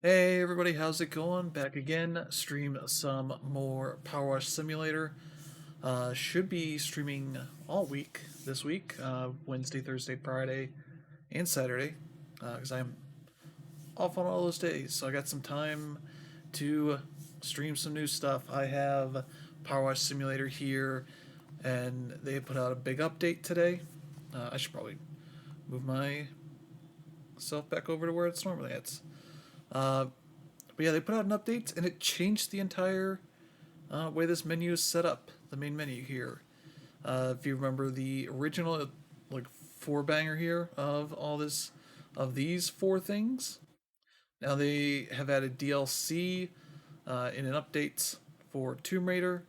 Hey everybody, how's it going? Back again, stream some more PowerWash Simulator. Should be streaming all week this week, Wednesday, Thursday, Friday, and Saturday, because I'm off on all those days. So I got some time to stream some new stuff. I have PowerWash Simulator here, and they put out a big update today. I should probably move myself back over to where it's normally at. Uh, But yeah, they put out an update and it changed the entire way this menu is set up. The main menu here. If you remember the original, like four banger here of all this, of these four things. Now they have added DLC in an update for Tomb Raider.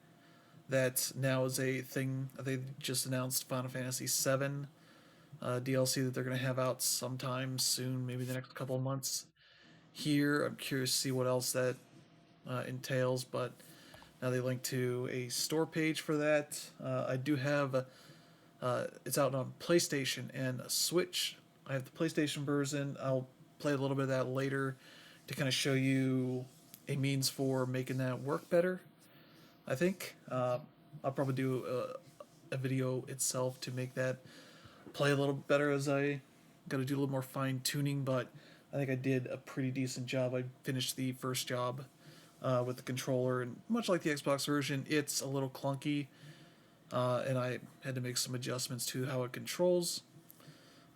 That now is a thing. They just announced Final Fantasy VII DLC that they're going to have out sometime soon, maybe the next couple of months. Here, I'm curious to see what else that entails, but now they link to a store page for that. I do have it's out on PlayStation and Switch. I have the PlayStation version. I'll play a little bit of that later to kind of show you a means for making that work better. I think I'll probably do a video itself to make that play a little better as I got to do a little more fine tuning, but I think I did a pretty decent job. I finished the first job with the controller, and much like the Xbox version, it's a little clunky, and I had to make some adjustments to how it controls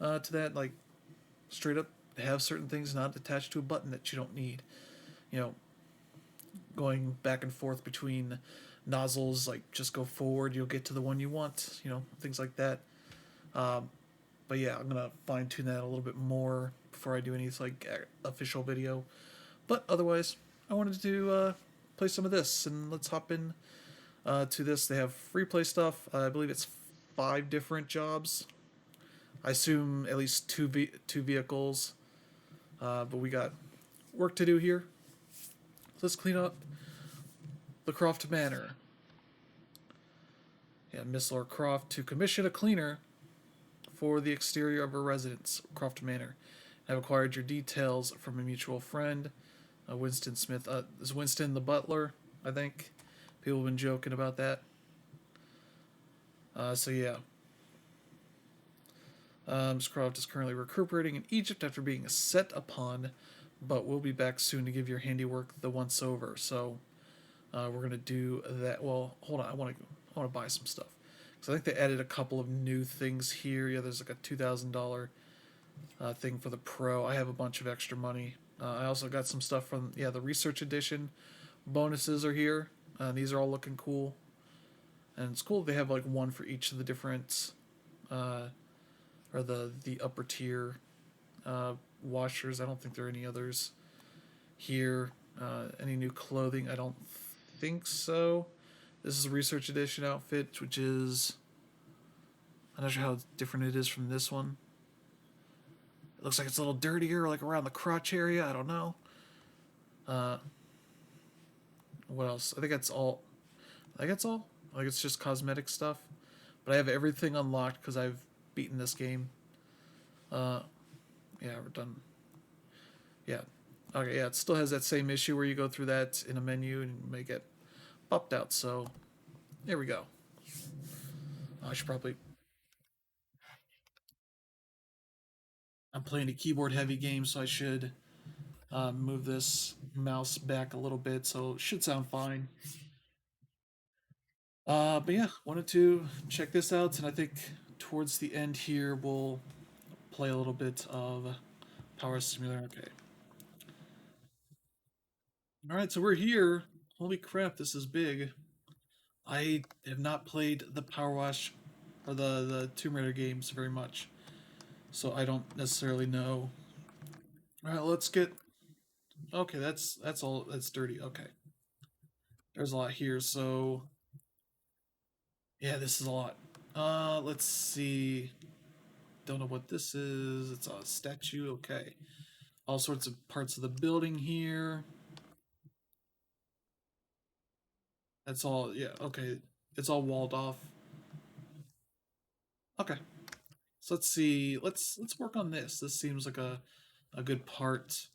to that. Like straight up, have certain things not attached to a button that you don't need. You know, going back and forth between nozzles, like just go forward, you'll get to the one you want. You know, things like that. Um, but yeah, I'm gonna fine tune that a little bit more before I do any like official video. But otherwise, I wanted to play some of this, and let's hop in to this. They have free play stuff. I believe it's five different jobs. I assume at least two vehicles, but we got work to do here. Let's clean up the Croft Manor. Yeah, Miss Laura Croft to commission a cleaner for the exterior of her residence, Croft Manor. I've acquired your details from a mutual friend, Winston Smith. Is Winston the butler? I think people have been joking about that. So yeah, Miss Croft is currently recuperating in Egypt after being set upon, but will be back soon to give your handiwork the once over. So we're gonna do that. Well, hold on. I want to buy some stuff because I think they added a couple of new things here. Yeah, there's like a $2,000 thing for the Pro. I have a bunch of extra money. I also got some stuff from the Research Edition. Bonuses are here. These are all looking cool, and it's cool they have like one for each of the different uh, or the upper tier washers. I don't think there are any others here. Any new clothing? I don't think so. This is a Research Edition outfit, which is I'm not sure how different it is from this one. It looks like it's a little dirtier, like around the crotch area. I don't know. Uh, what else? I think that's all. I think that's all. Like it's just cosmetic stuff. But I have everything unlocked because I've beaten this game. Uh, yeah, we're done. Yeah. Okay, yeah, it still has that same issue where you go through that in a menu and make it popped out. So there we go. I should probably. I'm playing a keyboard heavy game, so I should move this mouse back a little bit, so it should sound fine. But yeah, wanted to check this out, and I think towards the end here we'll play a little bit of Power Simulator. Okay. All right, so we're here. Holy crap, this is big. I have not played the Power Wash or the Tomb Raider games very much, so I don't necessarily know. All right, let's get. Okay, that's all. That's dirty. Okay, there's a lot here. So yeah, this is a lot. Let's see. Don't know what this is. It's a statue. Okay. All sorts of parts of the building here. That's all. Yeah. Okay. It's all walled off. Okay. So let's see. Let's work on this. This seems like a good part.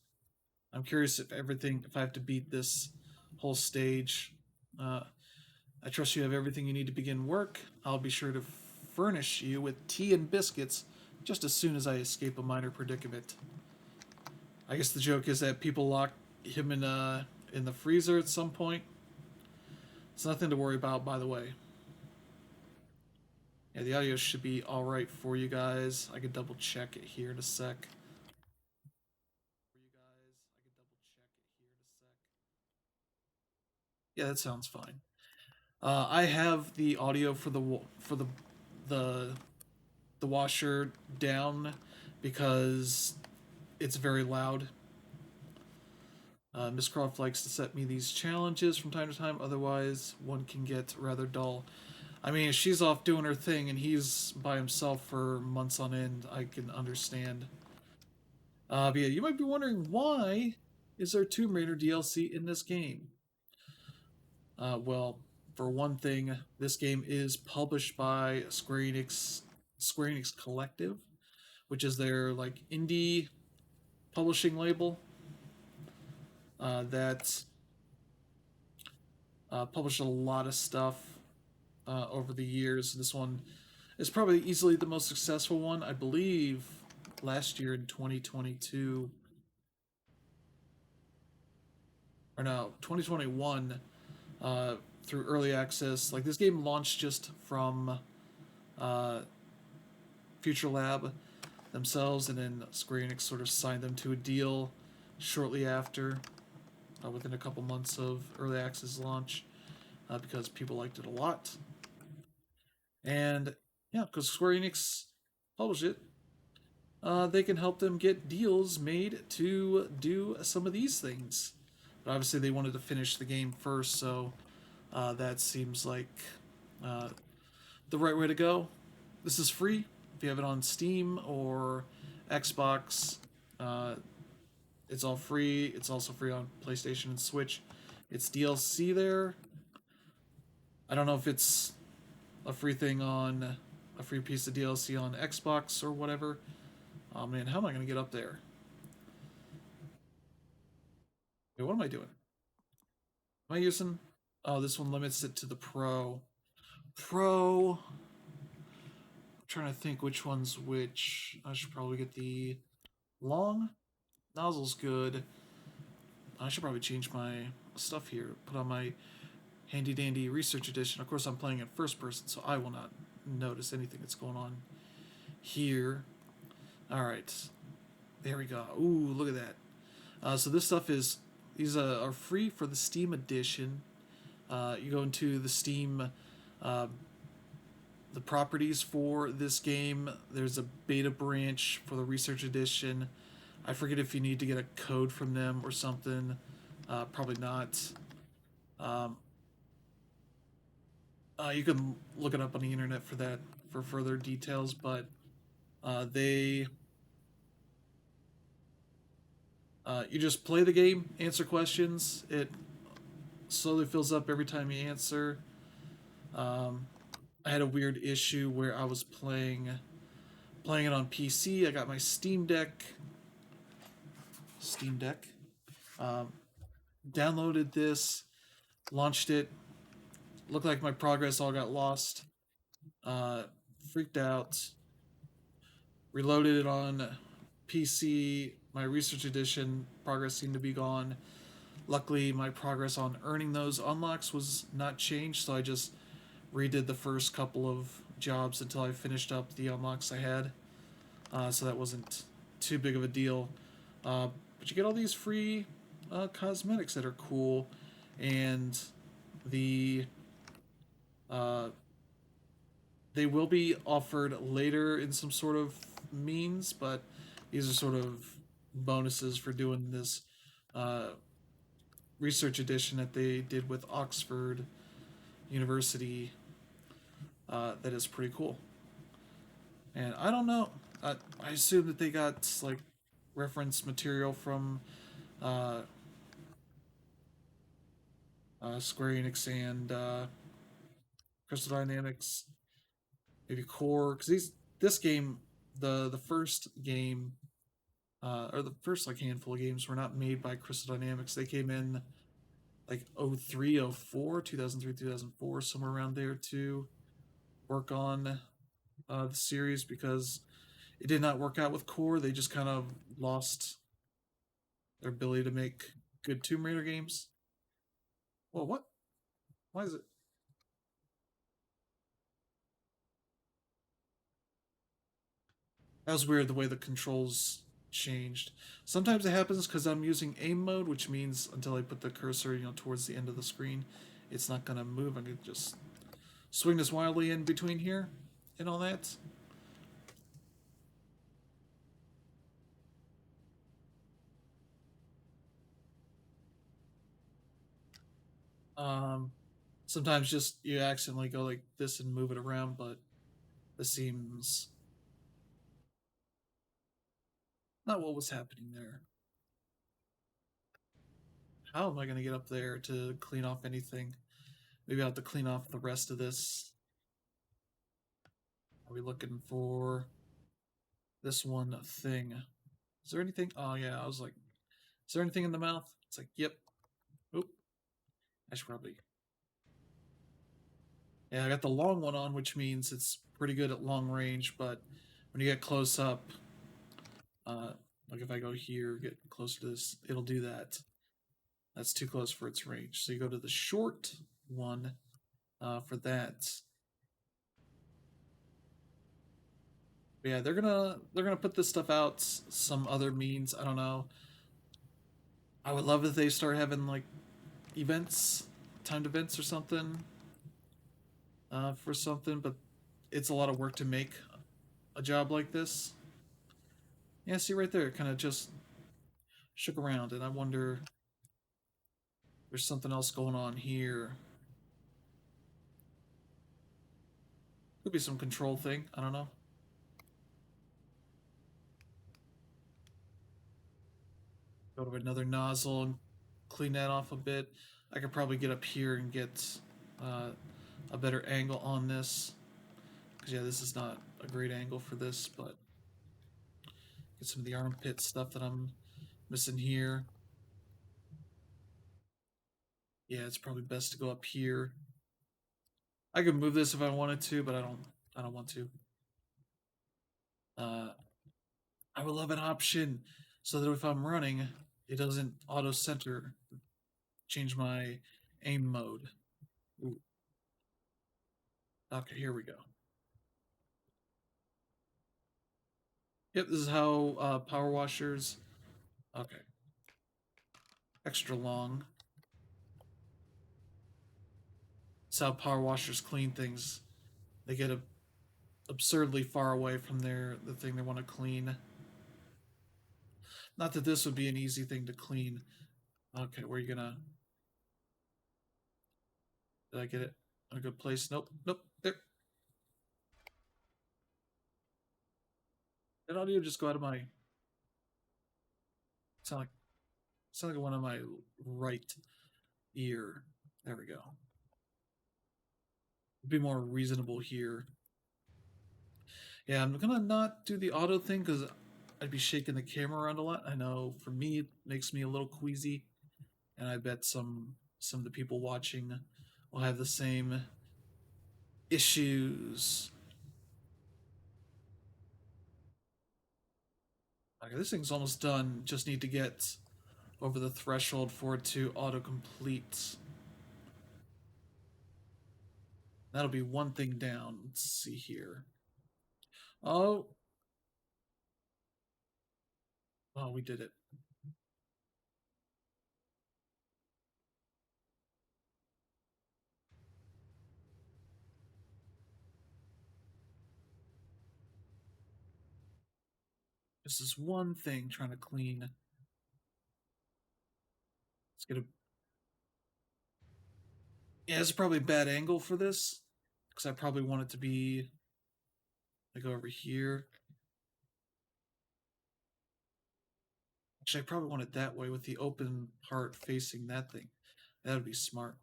I'm curious if I have to beat this whole stage. Uh, I trust you have everything you need to begin work. I'll be sure to furnish you with tea and biscuits just as soon as I escape a minor predicament. I guess the joke is that people lock him in the freezer at some point. It's nothing to worry about, by the way. Yeah, the audio should be all right for you guys. I can double check it here in a sec. Yeah, that sounds fine. I have the audio for the the washer down because it's very loud. Miss Croft likes to set me these challenges from time to time, otherwise, one can get rather dull. I mean, if she's off doing her thing and he's by himself for months on end, I can understand. But yeah, you might be wondering why is there Tomb Raider DLC in this game? Well, for one thing, this game is published by Square Enix Collective, which is their like indie publishing label that published a lot of stuff over the years. This one is probably easily the most successful one. I believe last year in 2022, or no, 2021, through early access. Like this game launched just from uh, Future Lab themselves, and then Square Enix sort of signed them to a deal shortly after, within a couple months of early access launch, because people liked it a lot. And yeah, because Square Enix published it, they can help them get deals made to do some of these things. But obviously, they wanted to finish the game first, so that seems like uh, the right way to go. This is free if you have it on Steam or Xbox. Uh, it's all free. It's also free on PlayStation and Switch. It's DLC there. I don't know if it's a free thing on a free piece of DLC on Xbox or whatever. Oh man, how am I going to get up there? Wait, what am I doing? Am I using? Oh, this one limits it to the Pro. Pro. I'm trying to think which one's which. I should probably get the long. Nozzle's good. I should probably change my stuff here. Put on my handy dandy research edition. Of course, I'm playing in first person, so I will not notice anything that's going on here. All right, there we go. Ooh, look at that. So this stuff is these are free for the Steam edition. You go into the Steam, uh, the properties for this game. There's a beta branch for the research edition. I forget if you need to get a code from them or something. Probably not. Um, you can look it up on the internet for that for further details, but they you just play the game, answer questions. It slowly fills up every time you answer. Um, I had a weird issue where I was playing it on PC. I got my Steam Deck. Um, Downloaded this, launched it. Looked like my progress all got lost. Uh, Freaked out. Reloaded it on PC. My research edition progress seemed to be gone. Luckily, my progress on earning those unlocks was not changed, so I just redid the first couple of jobs until I finished up the unlocks I had. So that wasn't too big of a deal. But you get all these free cosmetics that are cool, and the uh, they will be offered later in some sort of means, but these are sort of bonuses for doing this uh, research edition that they did with Oxford University. That is pretty cool. And I don't know. I assume that they got like reference material from uh, Square Enix and Crystal Dynamics, maybe Core, because this game, the first game, or the first like handful of games were not made by Crystal Dynamics. They came in like 03, 04, 2003, 2004, somewhere around there to work on the series because it did not work out with Core. They just kind of lost their ability to make good Tomb Raider games. Well, what? Why is it? That was weird the way the controls changed. Sometimes it happens because I'm using aim mode, which means until I put the cursor, towards the end of the screen, it's not gonna move. I can just swing this wildly in between here and all that. Um, Sometimes just you accidentally go like this and move it around, but this seems not what was happening there. How am I going to get up there to clean off anything? Maybe I have to clean off the rest of this. Are we looking for this one thing? Is there anything? Oh, yeah. I was like, is there anything in the mouth? It's like, yep. Oop. I should probably. Yeah, I got the long one on, which means it's pretty good at long range, but when you get close up, uh, like if I go here, get closer to this, it'll do that. That's too close for its range. So you go to the short one for that. But yeah, they're gonna put this stuff out some other means. I don't know. I would love if they start having like events, timed events or something for something, but it's a lot of work to make a job like this. Yeah, see right there, kind of just shook around, and I wonder if there's something else going on here. Could be some control thing. I don't know. Go to another nozzle and clean that off a bit. I could probably get up here and get uh, a better angle on this. Because, yeah, this is not a great angle for this, but get some of the armpit stuff that I'm missing here. Yeah, it's probably best to go up here. I could move this if I wanted to, but I don't want to. Uh, I would love an option so that if I'm running, it doesn't auto center, change my aim mode. Ooh. Okay, here we go. Yep, this is how power washers. Okay, extra long. It's how power washers clean things. They get absurdly far away from the thing they want to clean. Not that this would be an easy thing to clean. Okay, where are you gonna? Did I get it in a good place? Nope, nope. There. Did audio just go out of my? Sound like sound like one of my right ear. There we go. Be more reasonable here. Yeah, I'm gonna not do the auto thing because I'd be shaking the camera around a lot. I know for me it makes me a little queasy, and I bet some of the people watching will have the same issues. Okay, this thing's almost done. Just need to get over the threshold for it to autocomplete. That'll be one thing down. Let's see here. Oh, oh, we did it. This is one thing trying to clean. Let's get a. Yeah, this is probably a bad angle for this because I probably want it to be like over here. Actually, I probably want it that way with the open part facing that thing. That would be smart.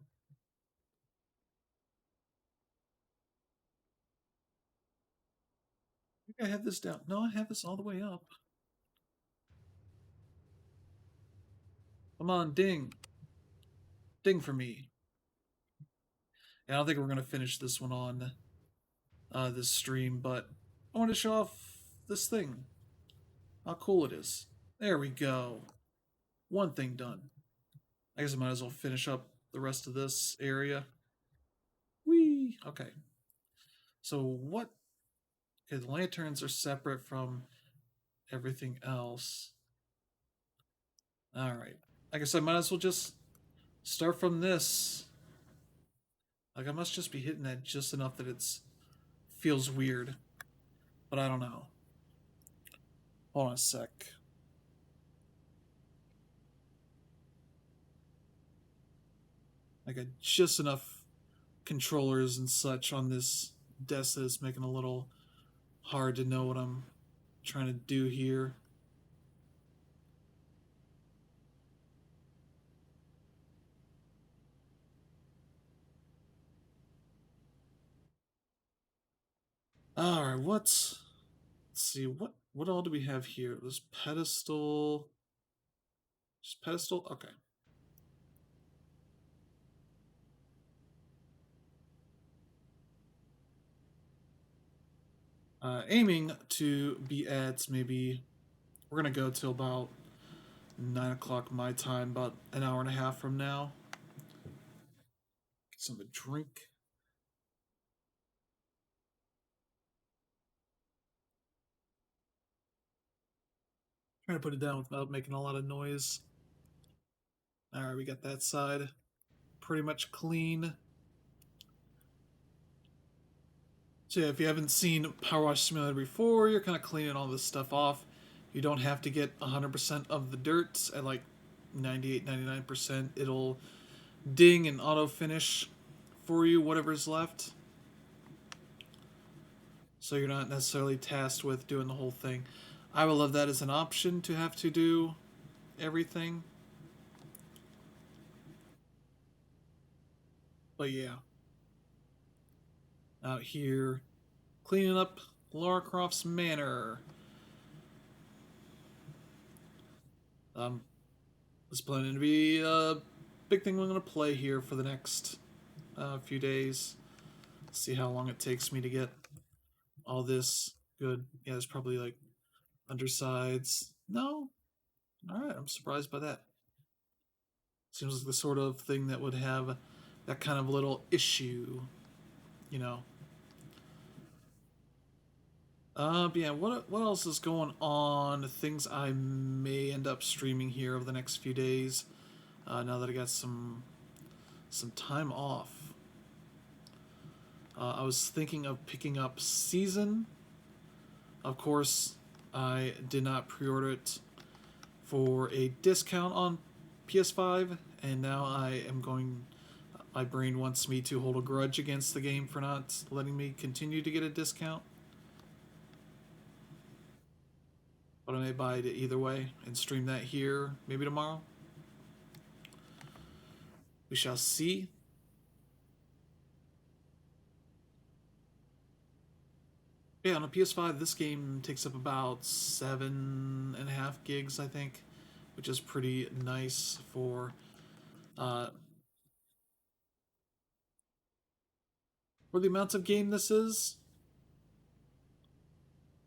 I think I have this down. No, I have this all the way up. Come on, ding. Ding for me. And I don't think we're going to finish this one on this stream, but I want to show off this thing. How cool it is. There we go. One thing done. I guess I might as well finish up the rest of this area. Whee! Okay. So what? Okay, the lanterns are separate from everything else. Alright. I guess I might as well just start from this. Like, I must just be hitting that just enough that it's feels weird. But I don't know. Hold on a sec. I got just enough controllers and such on this desk that it's making it a little hard to know what I'm trying to do here. Alright, let's see, what all do we have here? This pedestal. Just pedestal? Okay. Aiming to be at maybe, we're gonna go till about 9 o'clock my time, about an hour and a half from now. Get some of a drink. Trying to put it down without making a lot of noise. Alright, we got that side pretty much clean. So yeah, if you haven't seen PowerWash Simulator before, you're kind of cleaning all this stuff off. You don't have to get 100% of the dirt at like 98, 99%. It'll ding and auto finish for you whatever's left. So you're not necessarily tasked with doing the whole thing. I would love that as an option to have to do everything. But yeah. Out here, cleaning up Lara Croft's manor. This is planning to be a big thing I'm going to play here for the next few days. See how long it takes me to get all this good. Yeah, there's probably like undersides. No? Alright, I'm surprised by that. Seems like the sort of thing that would have that kind of little issue, you know. But yeah, what else is going on? Things I may end up streaming here over the next few days. Now that I got some time off. I was thinking of picking up Season. Of course, I did not pre-order it for a discount on PS5, and now I am going. My brain wants me to hold a grudge against the game for not letting me continue to get a discount. But I may buy it either way and stream that here maybe tomorrow. We shall see. Yeah, on a PS5, this game takes up about 7.5 gigs, I think, which is pretty nice uh, for the amount of game this is.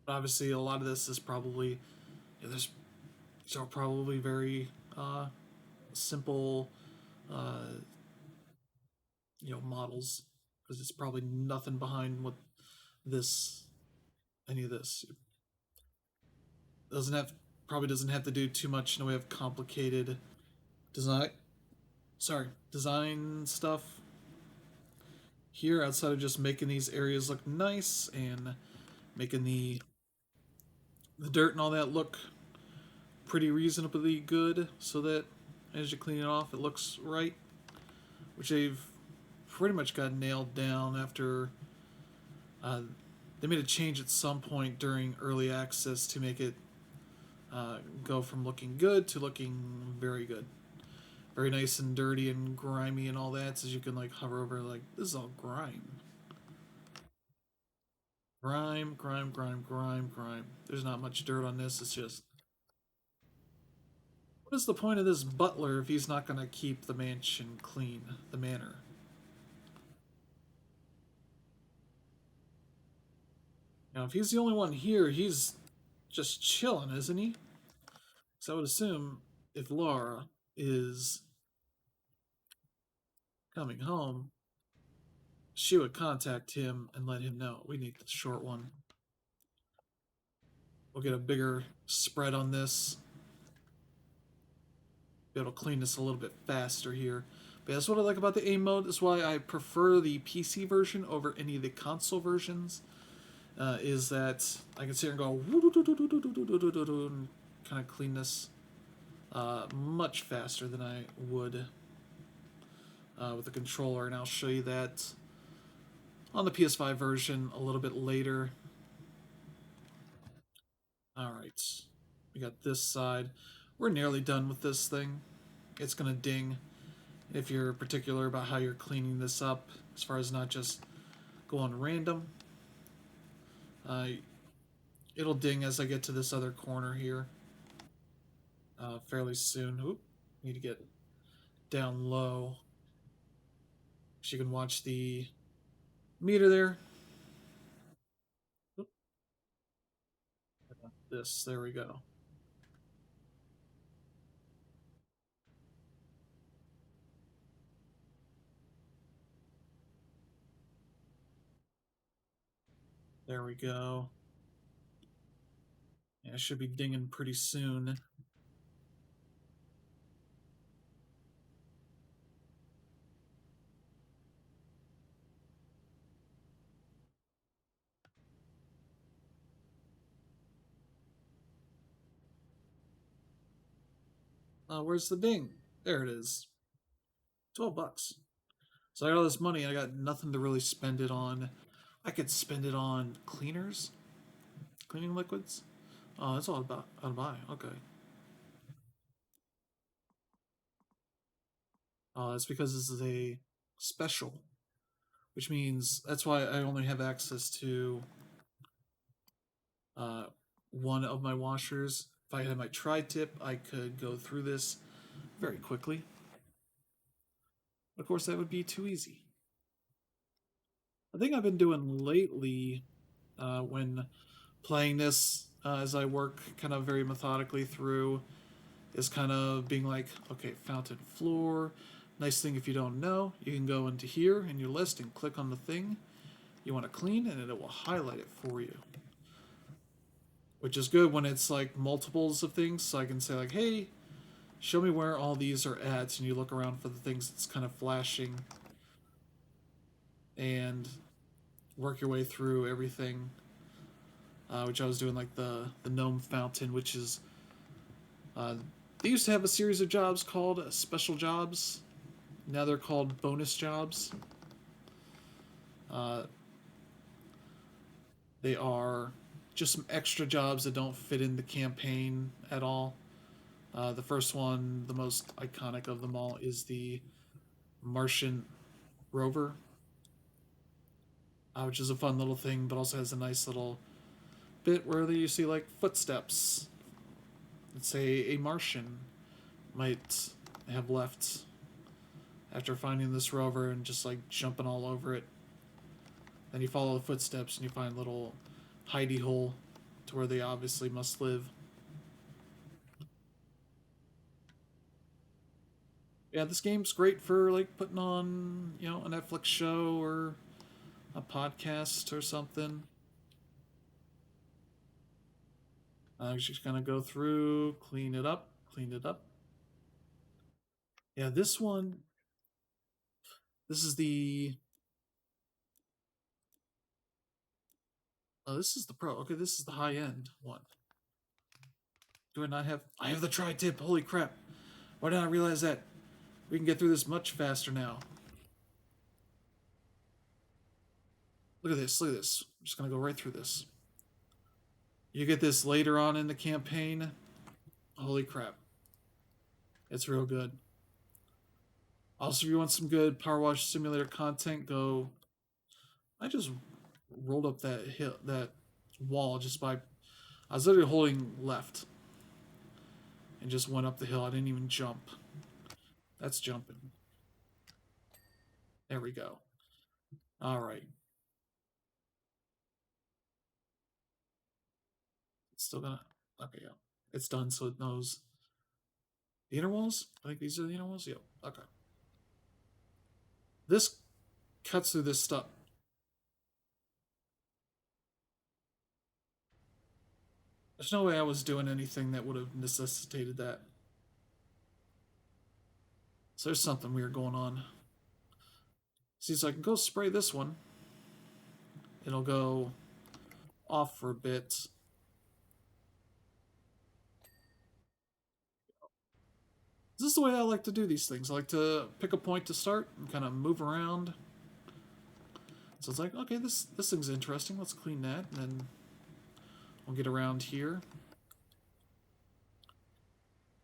But obviously, a lot of this is probably these are probably very simple, uh, models because it's probably nothing behind what this any of this doesn't have probably doesn't have to do too much in the way of complicated design design stuff here outside of just making these areas look nice and making the dirt and all that look pretty reasonably good so that as you clean it off it looks right, which they've pretty much got nailed down after they made a change at some point during early access to make it go from looking good to looking very good. Very nice and dirty and grimy and all that, so you can like hover over like this is all grime. Grime, grime, grime, grime, grime. There's not much dirt on this, it's just What is the point of this butler if he's not going to keep the mansion clean, the manor? Now, if he's the only one here, he's just chilling, isn't he? So I would assume if Laura is coming home, she would contact him and let him know we need the short one. We'll get a bigger spread on this. Be able to clean this a little bit faster here. But that's what I like about the aim mode. That's why I prefer the PC version over any of the console versions. Is that I can sit here and go and kind of clean this much faster than I would with the controller, and I'll show you that on the PS5 version a little bit later. Alright, we got this side. We're nearly done with this thing. It's going to ding if you're particular about how you're cleaning this up, as far as not just going random. It'll ding as I get to this other corner here fairly soon. Oop, need to get down low so you can watch the meter there. Oop. This, there we go. There we go. Yeah, it should be dinging pretty soon. Where's the ding? There it is. $12. So I got all this money and I got nothing to really spend it on. I could spend it on cleaners, cleaning liquids. Oh, that's all about I'll buy. Okay. It's because this is a special, which means that's why I only have access to one of my washers. If I had my tri-tip, I could go through this very quickly. Of course, that would be too easy. The thing I've been doing lately when playing this as I work kind of very methodically through is kind of being like, okay, fountain floor. Nice thing if you don't know, you can go into here in your list and click on the thing you want to clean and it will highlight it for you. Which is good when it's like multiples of things, so I can say like, hey, show me where all these are at, and you look around for the things that's kind of flashing and work your way through everything. Which I was doing like the gnome fountain, which is they used to have a series of jobs called special jobs. Now they're called bonus jobs. They are just some extra jobs that don't fit in the campaign at all. The first one, the most iconic of them all, is the Martian rover, which is a fun little thing, but also has a nice little bit where you see like footsteps. Let's say a Martian might have left after finding this rover and just like jumping all over it. Then you follow the footsteps and you find a little hidey hole to where they obviously must live. Yeah, this game's great for like putting on, you know, a Netflix show or a podcast or something. Just gonna go through, clean it up, clean it up. Yeah, this one. This is the. Oh, this is the pro. Okay, this is the high end one. Do I not have? I have the tri-tip. Holy crap! Why didn't I realize that? We can get through this much faster now. Look at this. Look at this. I'm just gonna go right through this. You get this later on in the campaign. Holy crap! It's real good. Also, if you want some good PowerWash Simulator content, go. I just rolled up that hill, that wall just by. I was literally holding left, and just went up the hill. I didn't even jump. That's jumping. There we go. All right. It's still gonna. Okay, yeah. It's done, so it knows the inner walls. I think these are the inner walls. Yep. Okay. This cuts through this stuff. There's no way I was doing anything that would have necessitated that. So there's something weird going on. See, so I can go spray this one. It'll go off for a bit. This is the way I like to do these things. I like to pick a point to start and kind of move around. So it's like, okay, this thing's interesting. Let's clean that, and then we'll get around here.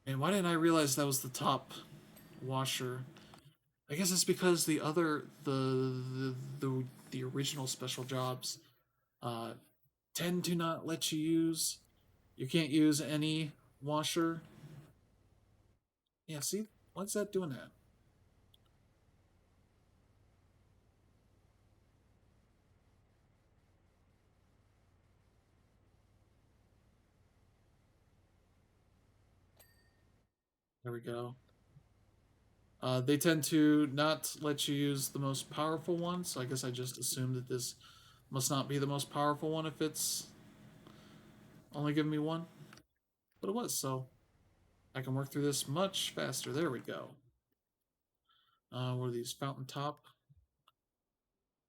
And why didn't I realize that was the top washer? I guess it's because the other the original special jobs uh, tend to not let you use. You can't use any washer. Yeah, see, what's that doing that? There we go. They tend to not let you use the most powerful one, so I guess I just assumed that this must not be the most powerful one if it's only giving me one. But it was, so I can work through this much faster. There we go. What are these? Fountain top?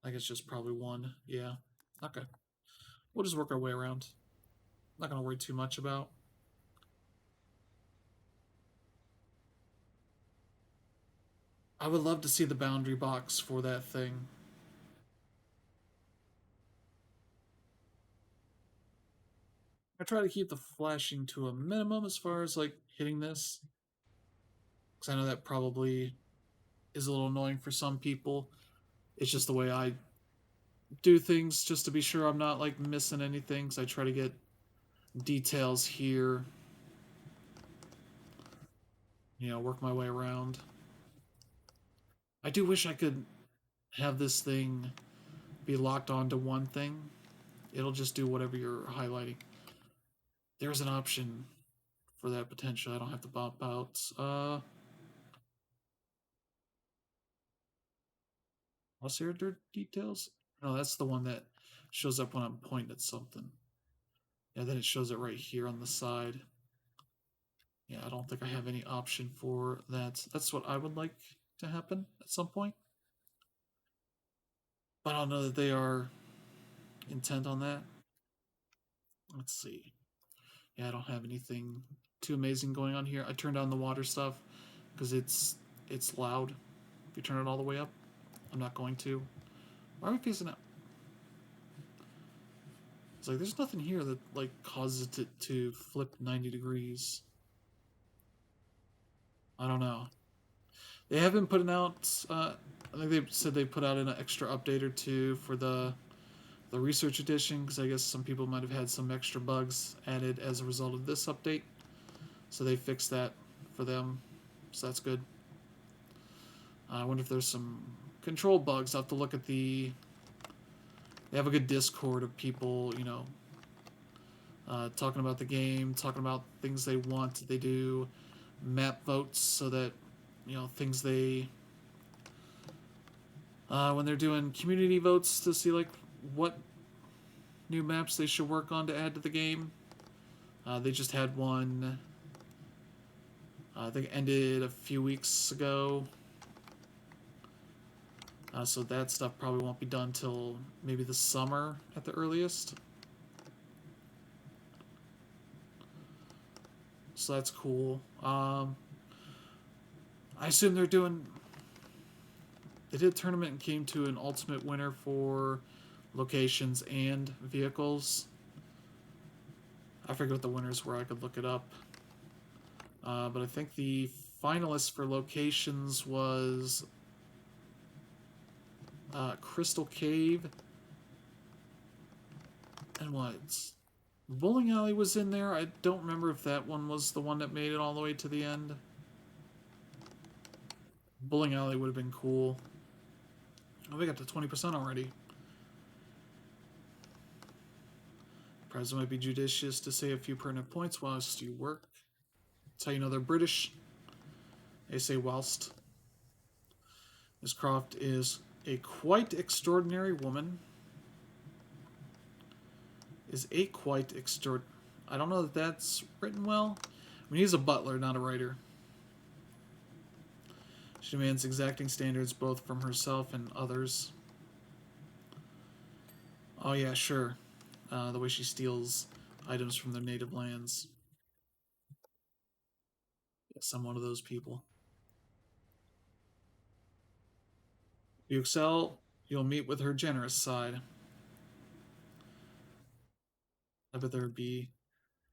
I guess just probably one. Yeah. Okay. We'll just work our way around. Not gonna worry too much about. I would love to see the boundary box for that thing. I try to keep the flashing to a minimum as far as like hitting this. Because I know that probably is a little annoying for some people. It's just the way I do things just to be sure I'm not like missing anything. So I try to get details here. Work my way around. I do wish I could have this thing be locked onto one thing. It'll just do whatever you're highlighting. There's an option for that potential. I don't have to bump out. What's here? Details? No, that's the one that shows up when I'm pointing at something. Yeah, then it shows it right here on the side. Yeah, I don't think I have any option for that. That's what I would like to happen at some point. But I don't know that they are intent on that. Let's see. Yeah, I don't have anything too amazing going on here. I turned on the water stuff because it's loud. If you turn it all the way up, I'm not going to. Why are we facing out? It's like there's nothing here that like causes it to flip 90 degrees. I don't know. They have been putting out. I think they said they put out an extra update or two for the research edition because I guess some people might have had some extra bugs added as a result of this update. So they fixed that for them. So that's good. I wonder if there's some control bugs. I'll have to look at the. They have a good Discord of people, talking about the game, talking about things they want. They do map votes so that, things they. When they're doing community votes to see, like, what new maps they should work on to add to the game. They just had one. I think it ended a few weeks ago. So that stuff probably won't be done till maybe the summer at the earliest. So that's cool. I assume they're doing. They did a tournament and came to an ultimate winner for locations and vehicles. I forget what the winners were. I could look it up. But I think the finalist for locations was Crystal Cave and what? Bowling Alley was in there. I don't remember if that one was the one that made it all the way to the end. Bowling Alley would have been cool. Oh, we got to 20% already. Perhaps it might be judicious to save a few permanent points whilst you work. That's how you know they're British. They say whilst. Miss Croft is a quite extraordinary woman. Is a quite extraordinary. I don't know that that's written well. I mean, he's a butler, not a writer. She demands exacting standards both from herself and others. Oh yeah, sure. The way she steals items from their native lands. Yes, I'm one of those people. If you excel, you'll meet with her generous side. I bet there would be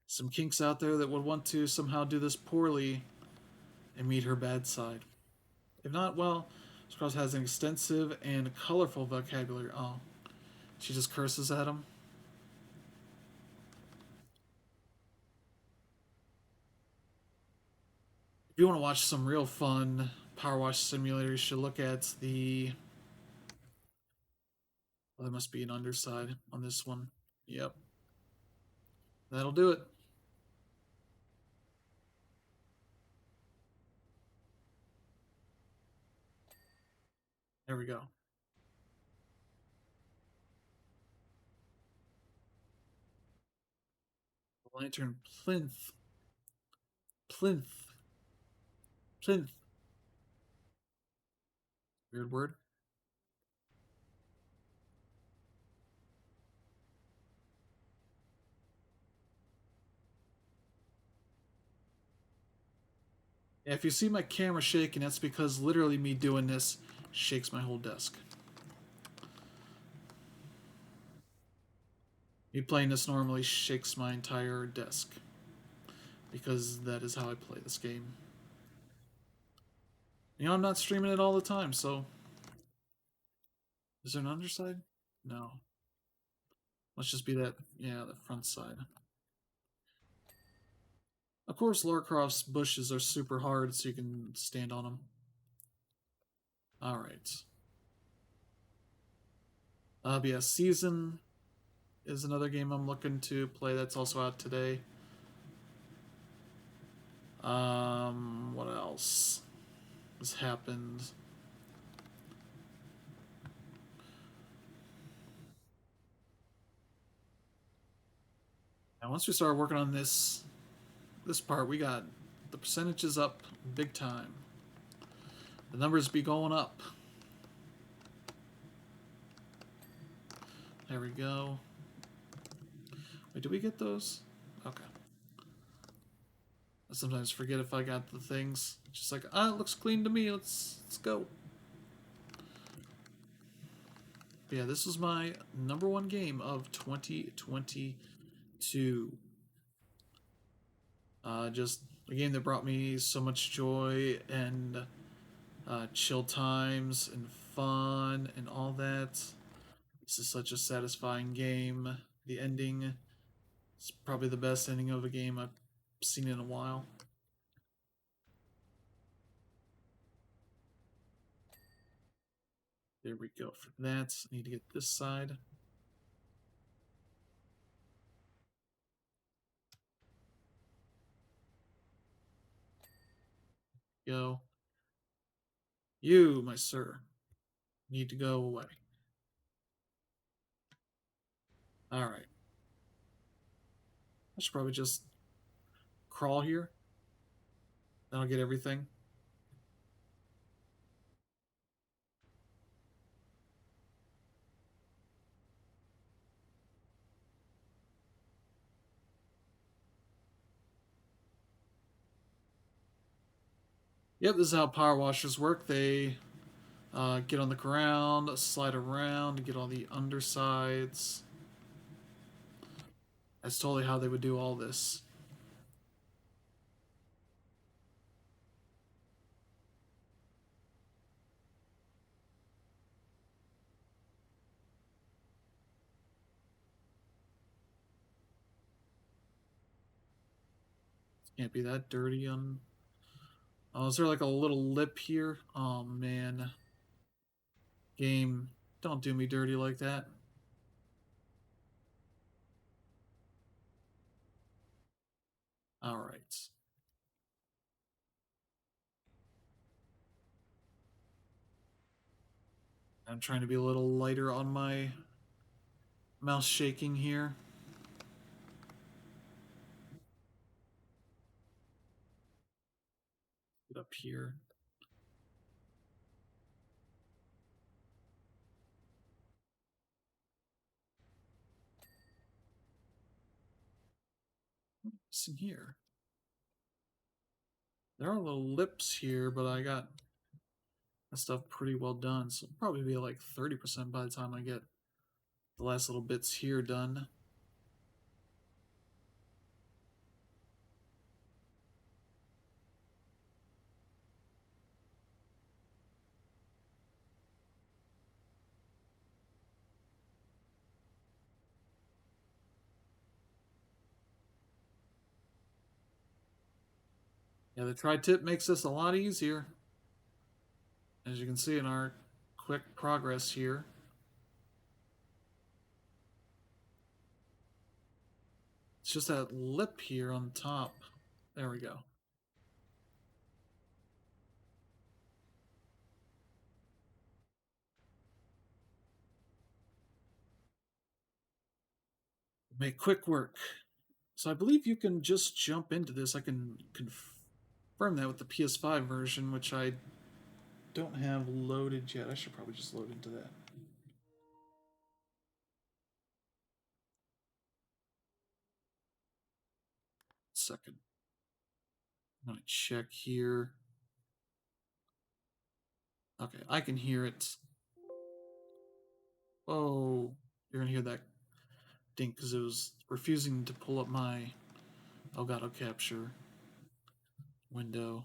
some kinks out there that would want to somehow do this poorly and meet her bad side. If not, well, Scrolls has an extensive and colorful vocabulary. Oh, she just curses at him. If you want to watch some real fun PowerWash Simulator, you should look at the. Well, there must be an underside on this one. Yep, that'll do it. There we go. Lantern plinth. Plinth. Plinth. Weird word. Yeah, if you see my camera shaking, that's because literally me doing this shakes my whole desk. Me playing this normally shakes my entire desk. Because that is how I play this game. You know, I'm not streaming it all the time, so. Is there an underside? No. Let's just be that, yeah, the front side. Of course, Lara Croft's bushes are super hard, so you can stand on them. Alright. But yeah, Season is another game I'm looking to play that's also out today. What else has happened? Now, once we start working on this part, we got the percentages up big time. The numbers be going up. There we go. Wait, did we get those? Okay. I sometimes forget if I got the things. Just like, it looks clean to me. Let's go. But yeah, this was my #1 game of 2022. Just a game that brought me so much joy and chill times and fun and all that. This is such a satisfying game. The ending is probably the best ending of a game I've seen in a while. There we go for that. Need to get this side. Go. You, my sir, need to go away. Alright. I should probably just crawl here. Then I'll get everything. Yep, this is how power washers work. They get on the ground, slide around, get all the undersides. That's totally how they would do all this. Can't be that dirty on. Oh, is there like a little lip here? Oh man. Game, don't do me dirty like that. Alright. I'm trying to be a little lighter on my mouse shaking here. Get up here. What's in here? There are little lips here, but I got that stuff pretty well done. So it'll probably be like 30% by the time I get the last little bits here done. Yeah, the tri-tip makes this a lot easier. As you can see in our quick progress here. It's just that lip here on top. There we go. Make quick work. So I believe you can just jump into this. I can confirm that with the PS5 version, which I don't have loaded yet. I should probably just load into that. Second. I'm gonna check here. Okay, I can hear it. Oh, you're gonna hear that dink because it was refusing to pull up my Elgato capture window.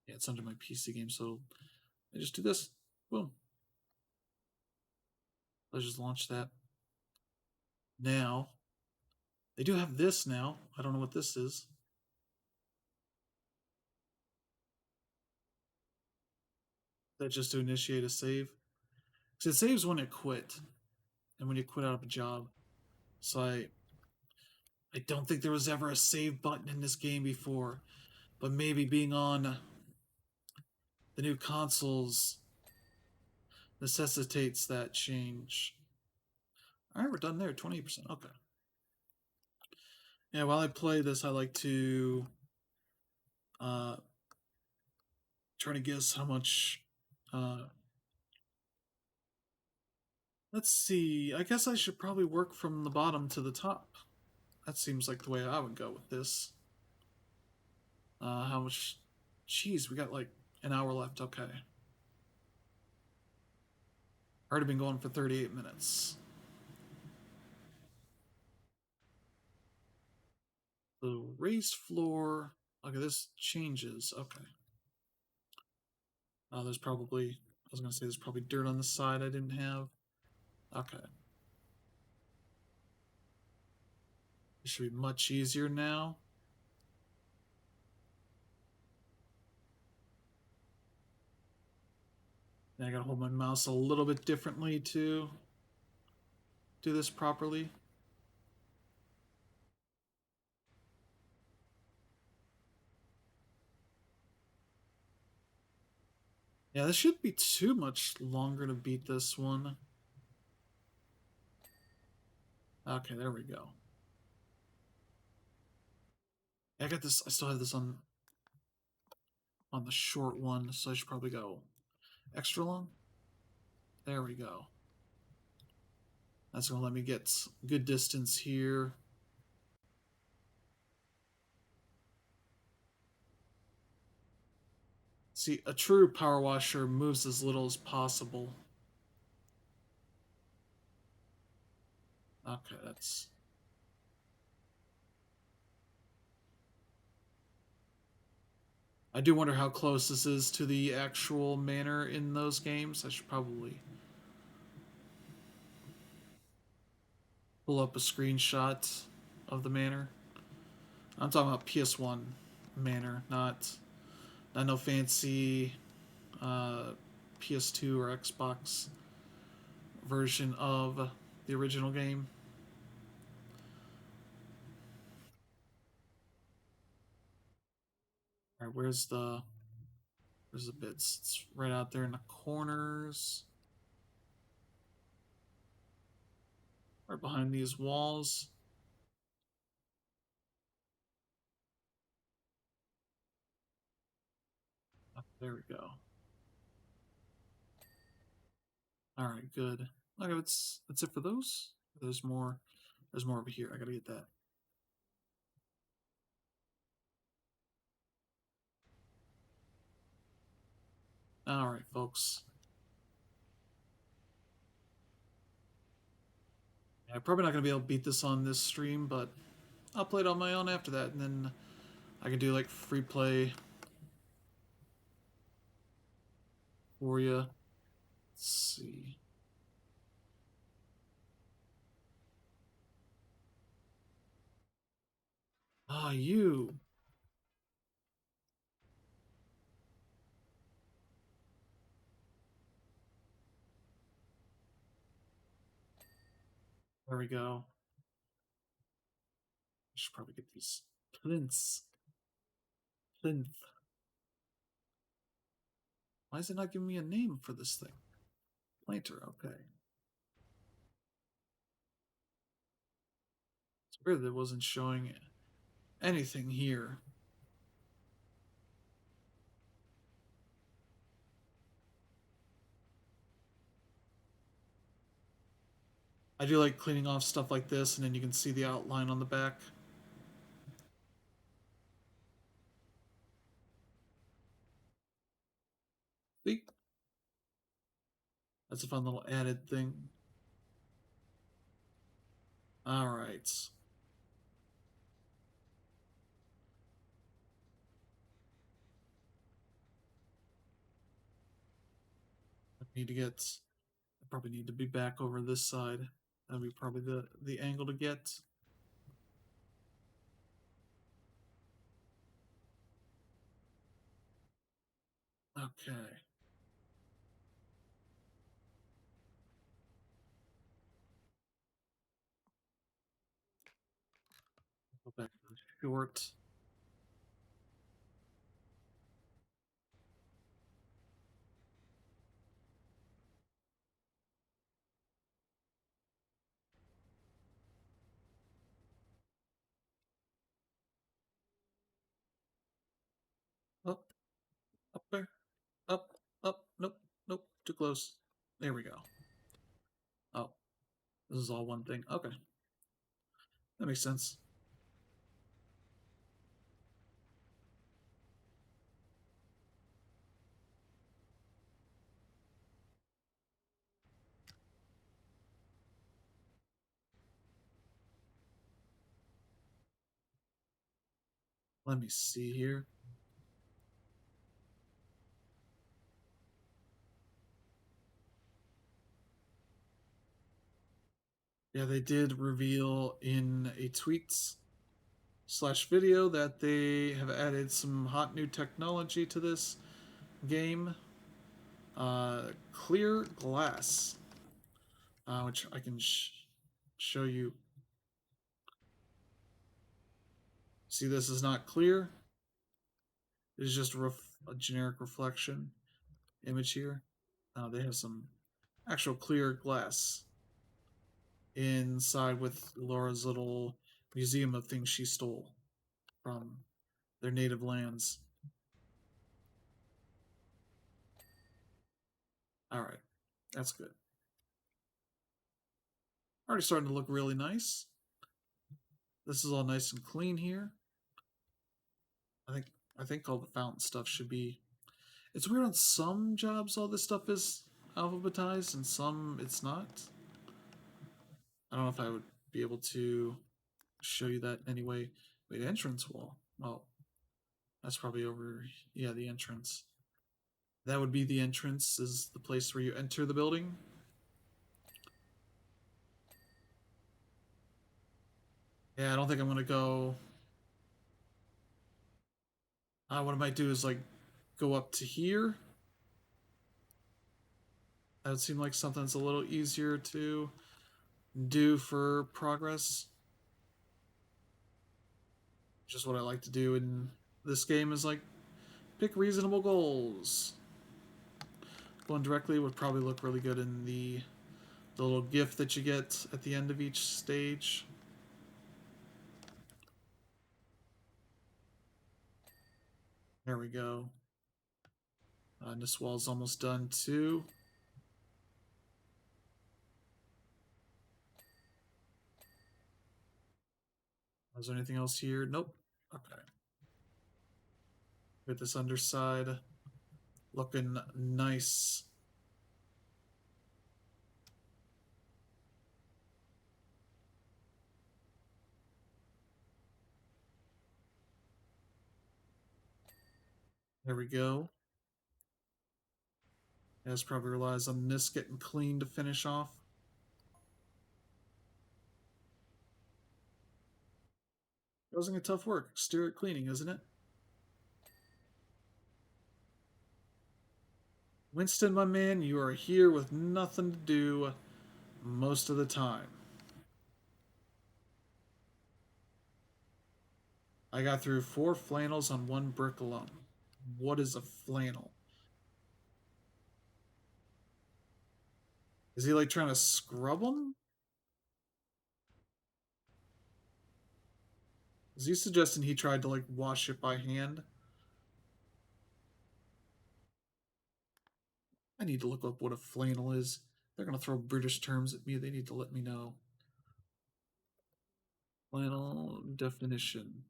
Yeah, it's under my PC game, so I just do this. Boom. Let's just launch that. Now, they do have this now. I don't know what this is. That just to initiate a save. Because it saves when it quit. And when you quit out of a job. So I don't think there was ever a save button in this game before. But maybe being on the new consoles necessitates that change. Alright, we're done there. 28%. Okay. Yeah, while I play this, I like to uh, try to guess how much. Let's see. I guess I should probably work from the bottom to the top. That seems like the way I would go with this. How much? Jeez, we got like an hour left. Okay. Already been going for 38 minutes. The raised floor. Okay, this changes. Okay. There's probably. I was gonna say there's probably dirt on the side I didn't have. Okay. It should be much easier now. And I gotta hold my mouse a little bit differently to do this properly. Yeah, this shouldn't be too much longer to beat this one. Okay, there we go. I got this. I still have this on the short one, so I should probably go extra long. There we go. That's gonna let me get good distance here. See, a true power washer moves as little as possible. Okay, that's. I do wonder how close this is to the actual manor in those games. I should probably pull up a screenshot of the manor. I'm talking about PS1 manner, not no fancy uh, PS2 or Xbox version of the original game. All right, where's the bits? It's right out there in the corners, right behind these walls. Oh, there we go. All right, good. Okay, that's it for those. There's more. There's more over here. I gotta get that. All right, folks. Yeah, I'm probably not gonna be able to beat this on this stream, but I'll play it on my own after that, and then I can do like free play for you. Let's see. Ah, you. There we go. I should probably get these plinths. Plinth. Why is it not giving me a name for this thing? Planter. Okay. It's weird that it wasn't showing anything here. I do like cleaning off stuff like this, and then you can see the outline on the back. See? That's a fun little added thing. All right. I need to get. I probably need to be back over this side. That'd be probably the angle to get. Okay. Go back to the short. Up, up there, up, up. Nope, nope. Too close. There we go. Oh, this is all one thing. Okay, that makes sense. Let me see here. Yeah, they did reveal in a tweets/video that they have added some hot new technology to this game. Clear glass, which I can show you. See, this is not clear. It is just a generic reflection image here. They have some actual clear glass inside with Laura's little museum of things she stole from their native lands. All right, that's good. Already starting to look really nice. This is all nice and clean here. I think I think all the fountain stuff should be. It's weird on some jobs all this stuff is alphabetized and some it's not. I don't know if I would be able to show you that anyway. Wait, entrance wall. Oh, that's probably over. Yeah, the entrance. That would be the entrance. Is the place where you enter the building. Yeah, I don't think I'm gonna go What I might do is like go up to here. That would seem like something that's a little easier to do for progress. Just what I like to do in this game is like pick reasonable goals. Going directly would probably look really good in the little gift that you get at the end of each stage. There we go. And this wall's almost done too. Is there anything else here? Nope. Okay. Get this underside looking nice. There we go. As probably relies on this getting clean to finish off. Causing a tough work. Exterior cleaning, isn't it? Winston, my man, you are here with nothing to do most of the time. I got through 4 flannels on 1 brick alone. What is a flannel? Is he like trying to scrub them? Is he suggesting he tried to like wash it by hand? I need to look up what a flannel is. They're gonna throw British terms at me. They need to let me know. Flannel definition.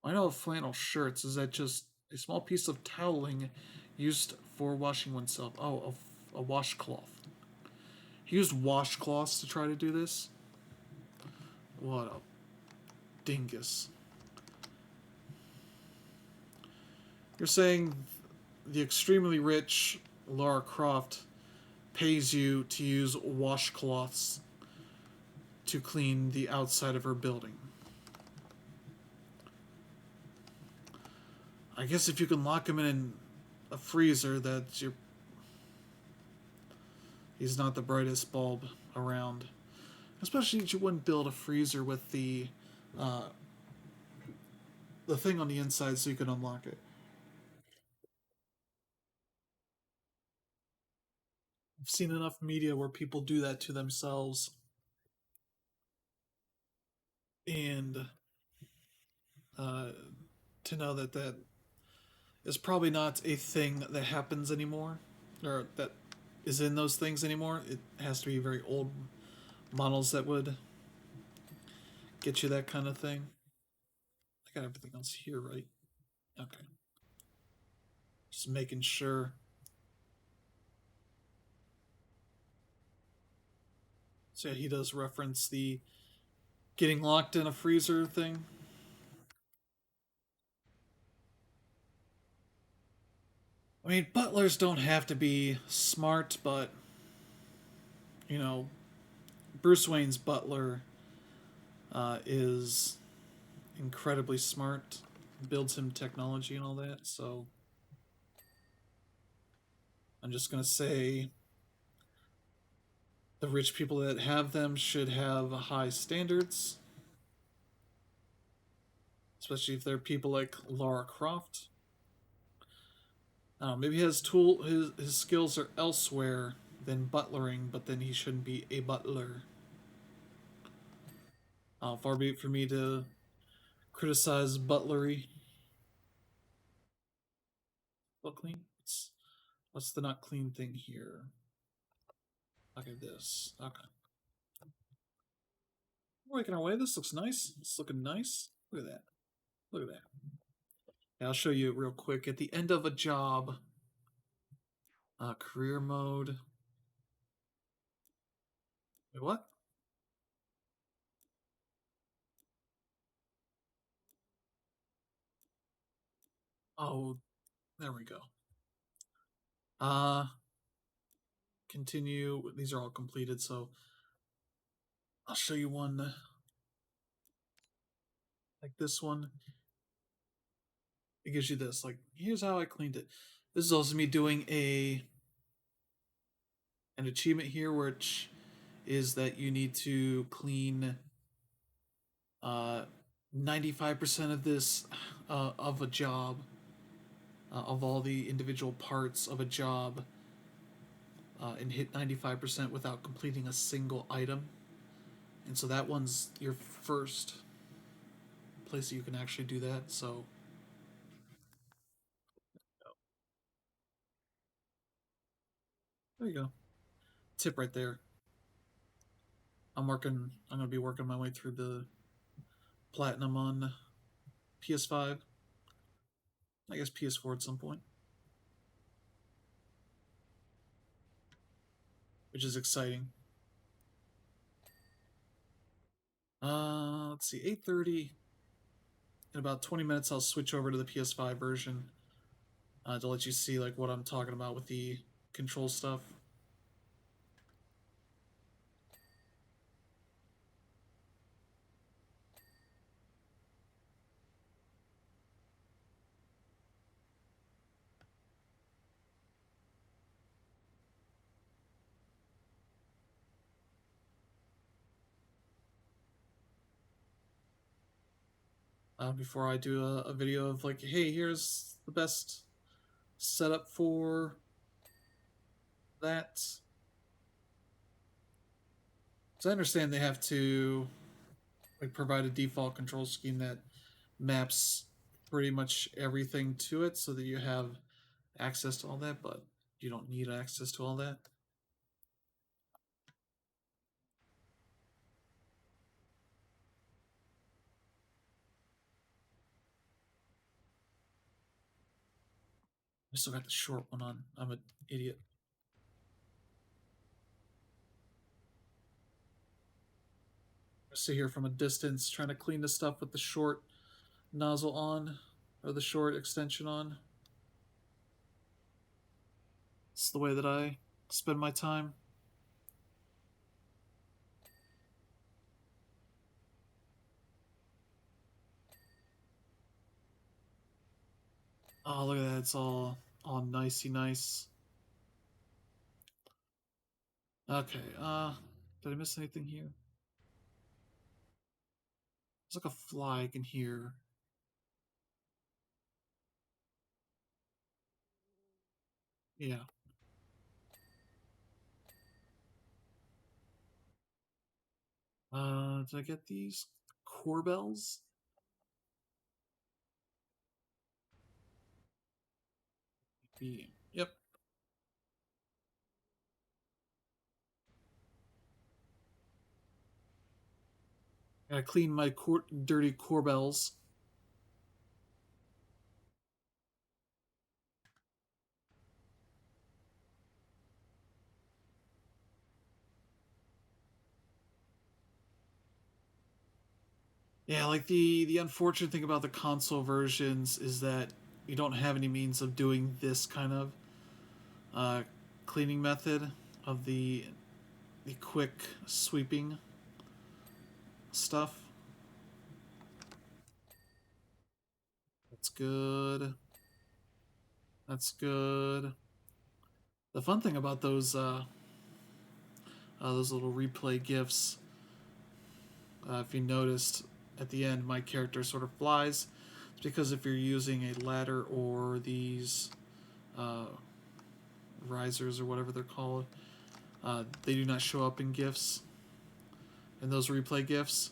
I know of flannel shirts. Is that just a small piece of toweling used for washing oneself? Oh, a washcloth. He used washcloths to try to do this? What a dingus. You're saying the extremely rich Lara Croft pays you to use washcloths to clean the outside of her building. I guess if you can lock him in a freezer, that's your. He's not the brightest bulb around. Especially that you wouldn't build a freezer with uh, the thing on the inside so you can unlock it. I've seen enough media where people do that to themselves, and uh, to know that that is probably not a thing that happens anymore, or that is in those things anymore. It has to be very old models that would get you that kind of thing. I got everything else here, right? Okay. Just making sure. So yeah, he does reference the getting locked in a freezer thing. I mean, butlers don't have to be smart, but you know, Bruce Wayne's butler is incredibly smart, builds him technology and all that. So I'm just gonna say the rich people that have them should have high standards, especially if they're people like Lara Croft. Maybe his skills are elsewhere than butlering, but then he shouldn't be a butler. Far be it for me to criticize butlery. What clean? What's the not clean thing here? Okay, this. Okay. We're making our way. This looks nice. It's looking nice. Look at that. Look at that. Yeah, I'll show you real quick. At the end of a job, career mode. Wait, what? Oh, there we go. Uh, continue. These are all completed, so I'll show you one Like this one, it gives you this. Like, here's how I cleaned it. This is also me doing a an achievement here, which is that you need to clean 95% of this of a job, of all the individual parts of a job, and hit 95% without completing a single item. And so that one's your first place that you can actually do that. So there you go. Tip right there. I'm working. I'm gonna be working my way through the platinum on PS5. I guess PS4 at some point, which is exciting. Let's see, 8:30. In about 20 minutes, I'll switch over to the PS5 version to let you see like what I'm talking about with the control stuff. Before I do a video of like, hey, here's the best setup for that. So I understand they have to like provide a default control scheme that maps pretty much everything to it so that you have access to all that, but you don't need access to all that. I still got the short one on. I'm an idiot. I sit here from a distance trying to clean the stuff with the short nozzle on, or the short extension on. It's the way that I spend my time. Oh, look at that. It's all nicey nice. Okay, did I miss anything here? There's like a fly I can hear. Yeah. Did I get these core bells? Yep. Gotta clean my dirty core bells. Yeah, like the unfortunate thing about the console versions is that you don't have any means of doing this kind of uh, cleaning method of the quick sweeping stuff. That's good. That's good. The fun thing about those little replay gifs, if you noticed at the end, my character sort of flies. It's because if you're using a ladder or these uh, risers or whatever they're called, they do not show up in gifs, in those replay gifs.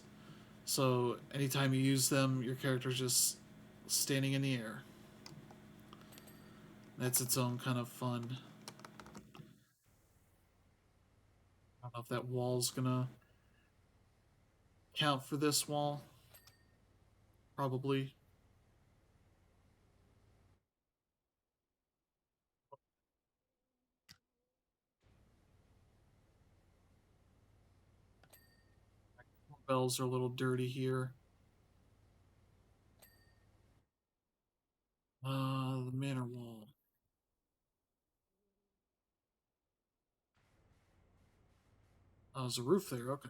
So anytime you use them, your character's just standing in the air. That's its own kind of fun. I don't know if that wall's gonna count for this wall. Probably. Bells are a little dirty here. The manor wall. Oh, there's a roof there. Okay.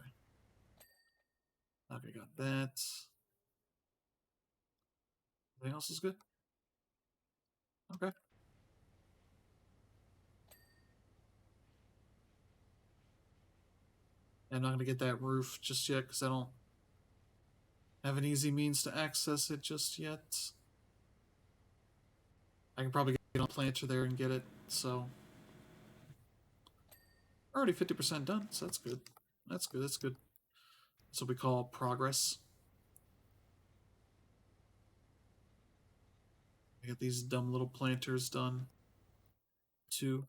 Okay, got that. Everything else is good? Okay. I'm not going to get that roof just yet because I don't have an easy means to access it just yet. I can probably get on planter there and get it, so already 50% done, so that's good. That's good, that's good. That's what we call progress. I get these dumb little planters done too.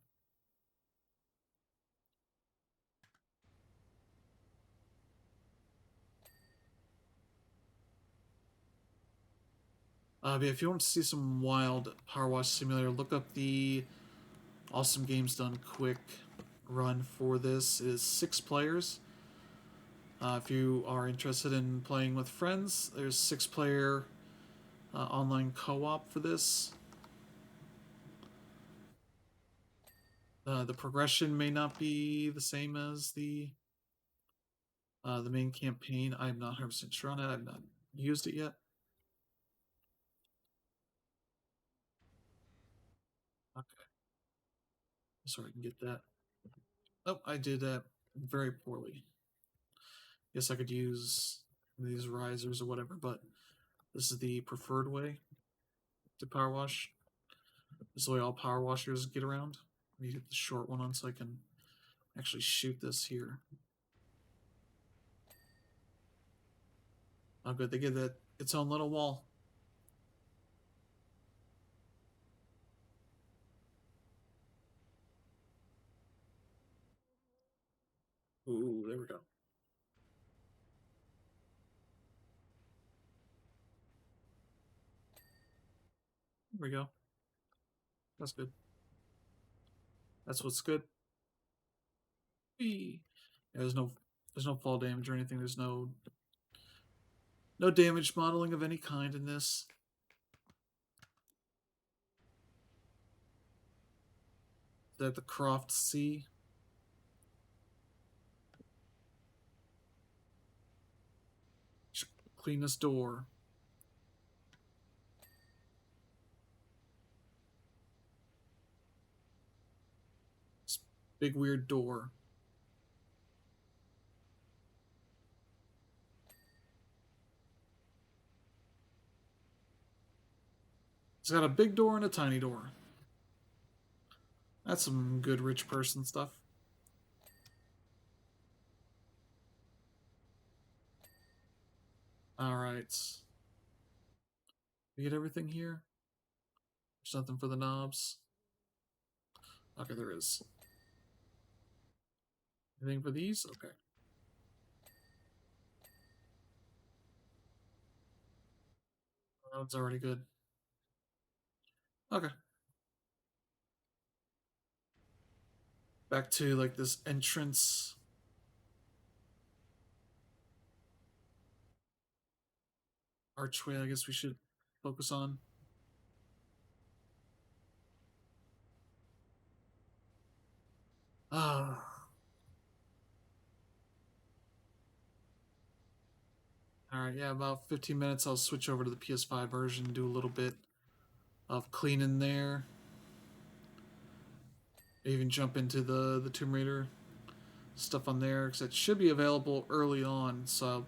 But if you want to see some wild PowerWash Simulator, look up the Awesome Games Done Quick run for this. It is 6 players. If you are interested in playing with friends, there's 6-player online co-op for this. The progression may not be the same as the main campaign. I'm not 100% sure on it. I've not used it yet. Okay, so I can get that. Oh, I did that very poorly. Guess I could use these risers or whatever, but this is the preferred way to power wash. This is the way all power washers get around. I need to get the short one on so I can actually shoot this here. Oh, good. They give that its own little wall. Ooh, there we go. There we go. That's good. That's what's good. Whee! Yeah, there's no fall damage or anything. There's no damage modeling of any kind in this. Is that the Croft C? Clean this door. This big weird door. It's got a big door and a tiny door. That's some good rich person stuff. Alright. We get everything here? There's nothing for the knobs. Okay, there is. Anything for these? Okay. That's already good. Okay. Back to like this entrance. Archway, I guess we should focus on. Ah. Alright, yeah, about 15 minutes I'll switch over to the PS5 version, do a little bit of cleaning there. Even jump into the Tomb Raider stuff on there, because it should be available early on, so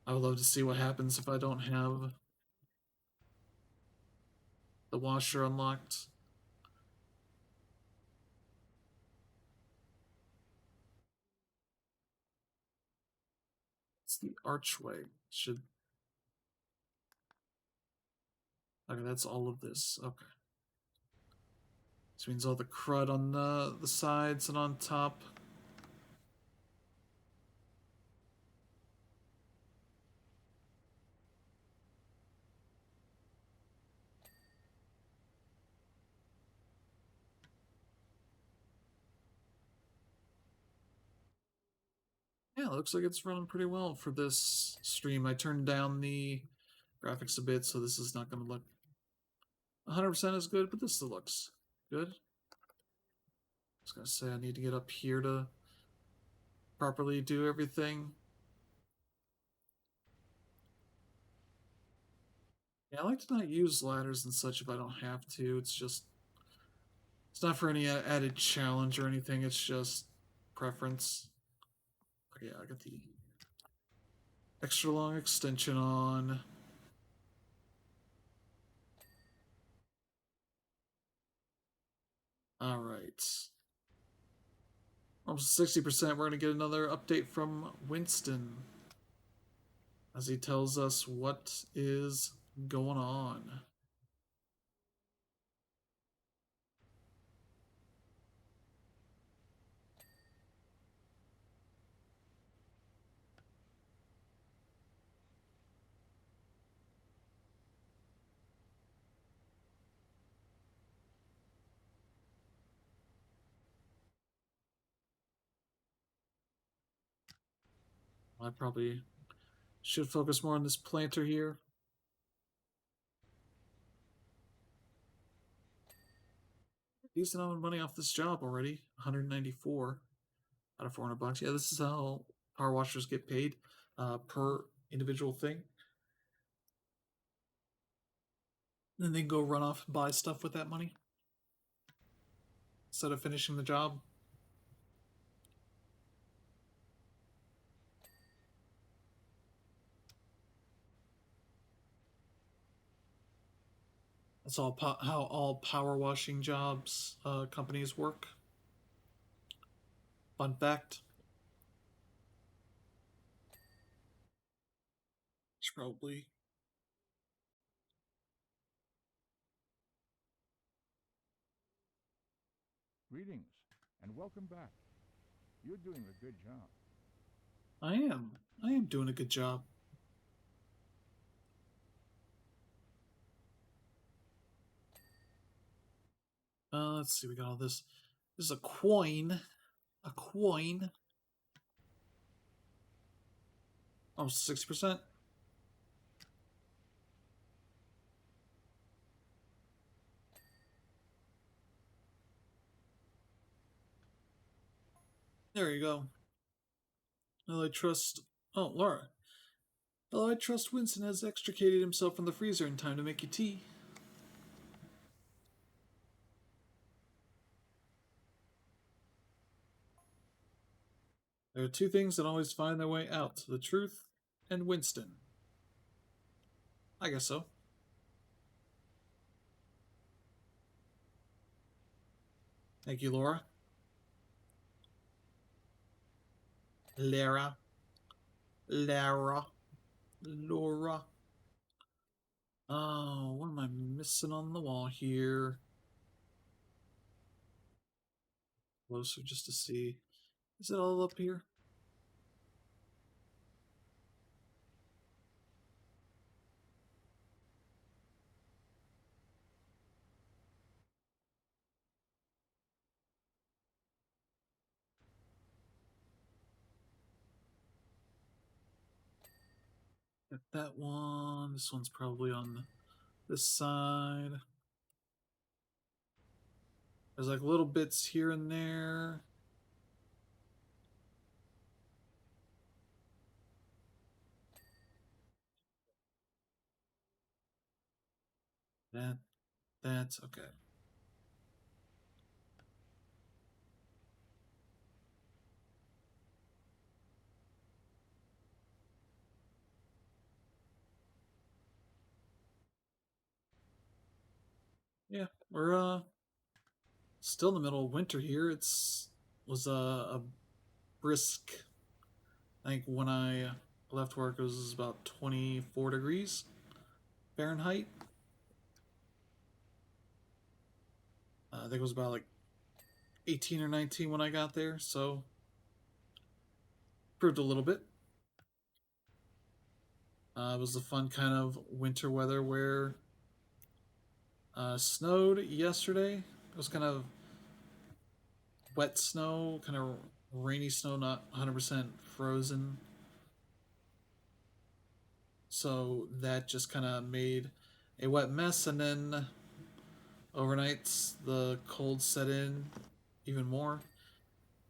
I would love to see what happens if I don't have the washer unlocked. It's the archway. Should okay, that's all of this. Okay. This means all the crud on the sides and on top. Yeah, it looks like it's running pretty well for this stream. I turned down the graphics a bit, so this is not going to look 100% as good, but this still looks good. I was going to say I need to get up here to properly do everything. Yeah, I like to not use ladders and such if I don't have to. It's not for any added challenge or anything. It's just preference. Okay, I got the extra long extension on. All right. Almost 60%. We're going to get another update from Winston as he tells us what is going on. I probably should focus more on this planter here. Decent amount of money off this job already. 194 out of 400 bucks. Yeah, this is how power washers get paid per individual thing. Then they go run off and buy stuff with that money instead of finishing the job. That's all how all power washing jobs companies work. Fun fact. Should probably. Greetings and welcome back. You're doing a good job. I am. I am doing a good job. Let's see. We got all this. This is a coin. A coin. Almost 60%. There you go. Well, I trust. Oh, Laura. Well, I trust Winston has extricated himself from the freezer in time to make you tea. There are two things that always find their way out: the truth and Winston. I guess so. Thank you, Laura. Lara. Lara. Laura. Oh, what am I missing on the wall here? Closer just to see. Is it all up here? Got that one. This one's probably on this side. There's like little bits here and there. That's okay. Yeah, we're still in the middle of winter here. It's was a brisk. I think when I left work, it was about 24 degrees Fahrenheit. I think it was about like 18 or 19 when I got there, so improved a little bit. It was a fun kind of winter weather where snowed yesterday. It was kind of wet snow, kind of rainy snow, not 100% frozen. So that just kind of made a wet mess, and then overnight the cold set in even more.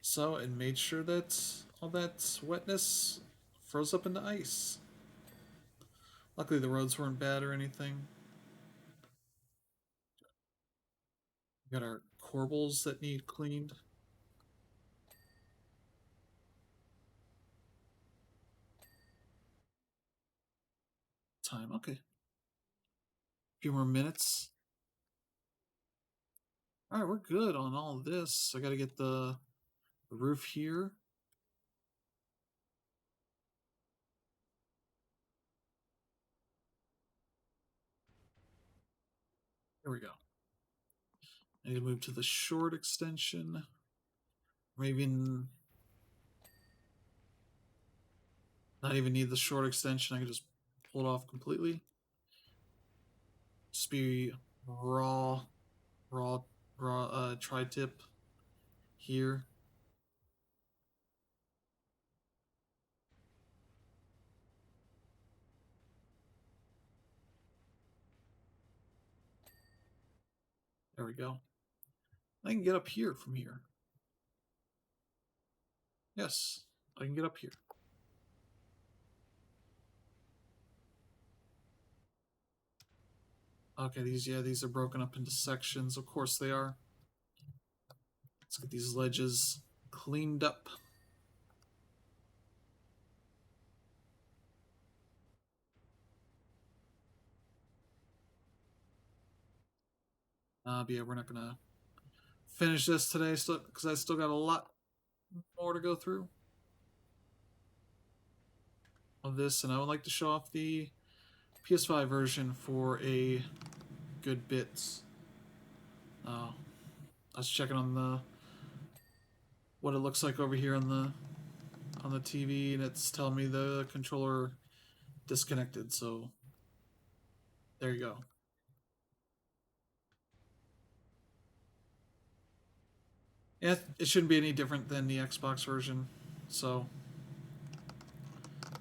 So it made sure that all that wetness froze up into ice. Luckily, the roads weren't bad or anything. We got our corbels that need cleaned. Time, okay. A few more minutes. All right, we're good on all of this. I got to get the roof here. There we go. I need to move to the short extension. Maybe not even need the short extension. I can just pull it off completely. Just be raw, tri-tip here. There we go. I can get up here from here. Yes, I can get up here. Okay, these are broken up into sections. Of course they are. Let's get these ledges cleaned up. But yeah, we're not gonna finish this today, because I still got a lot more to go through of this, and I would like to show off the PS5 version for a good bit. I was checking on the what it looks like over here on the TV, and it's telling me the controller disconnected. So there you go. Yeah, it shouldn't be any different than the Xbox version. So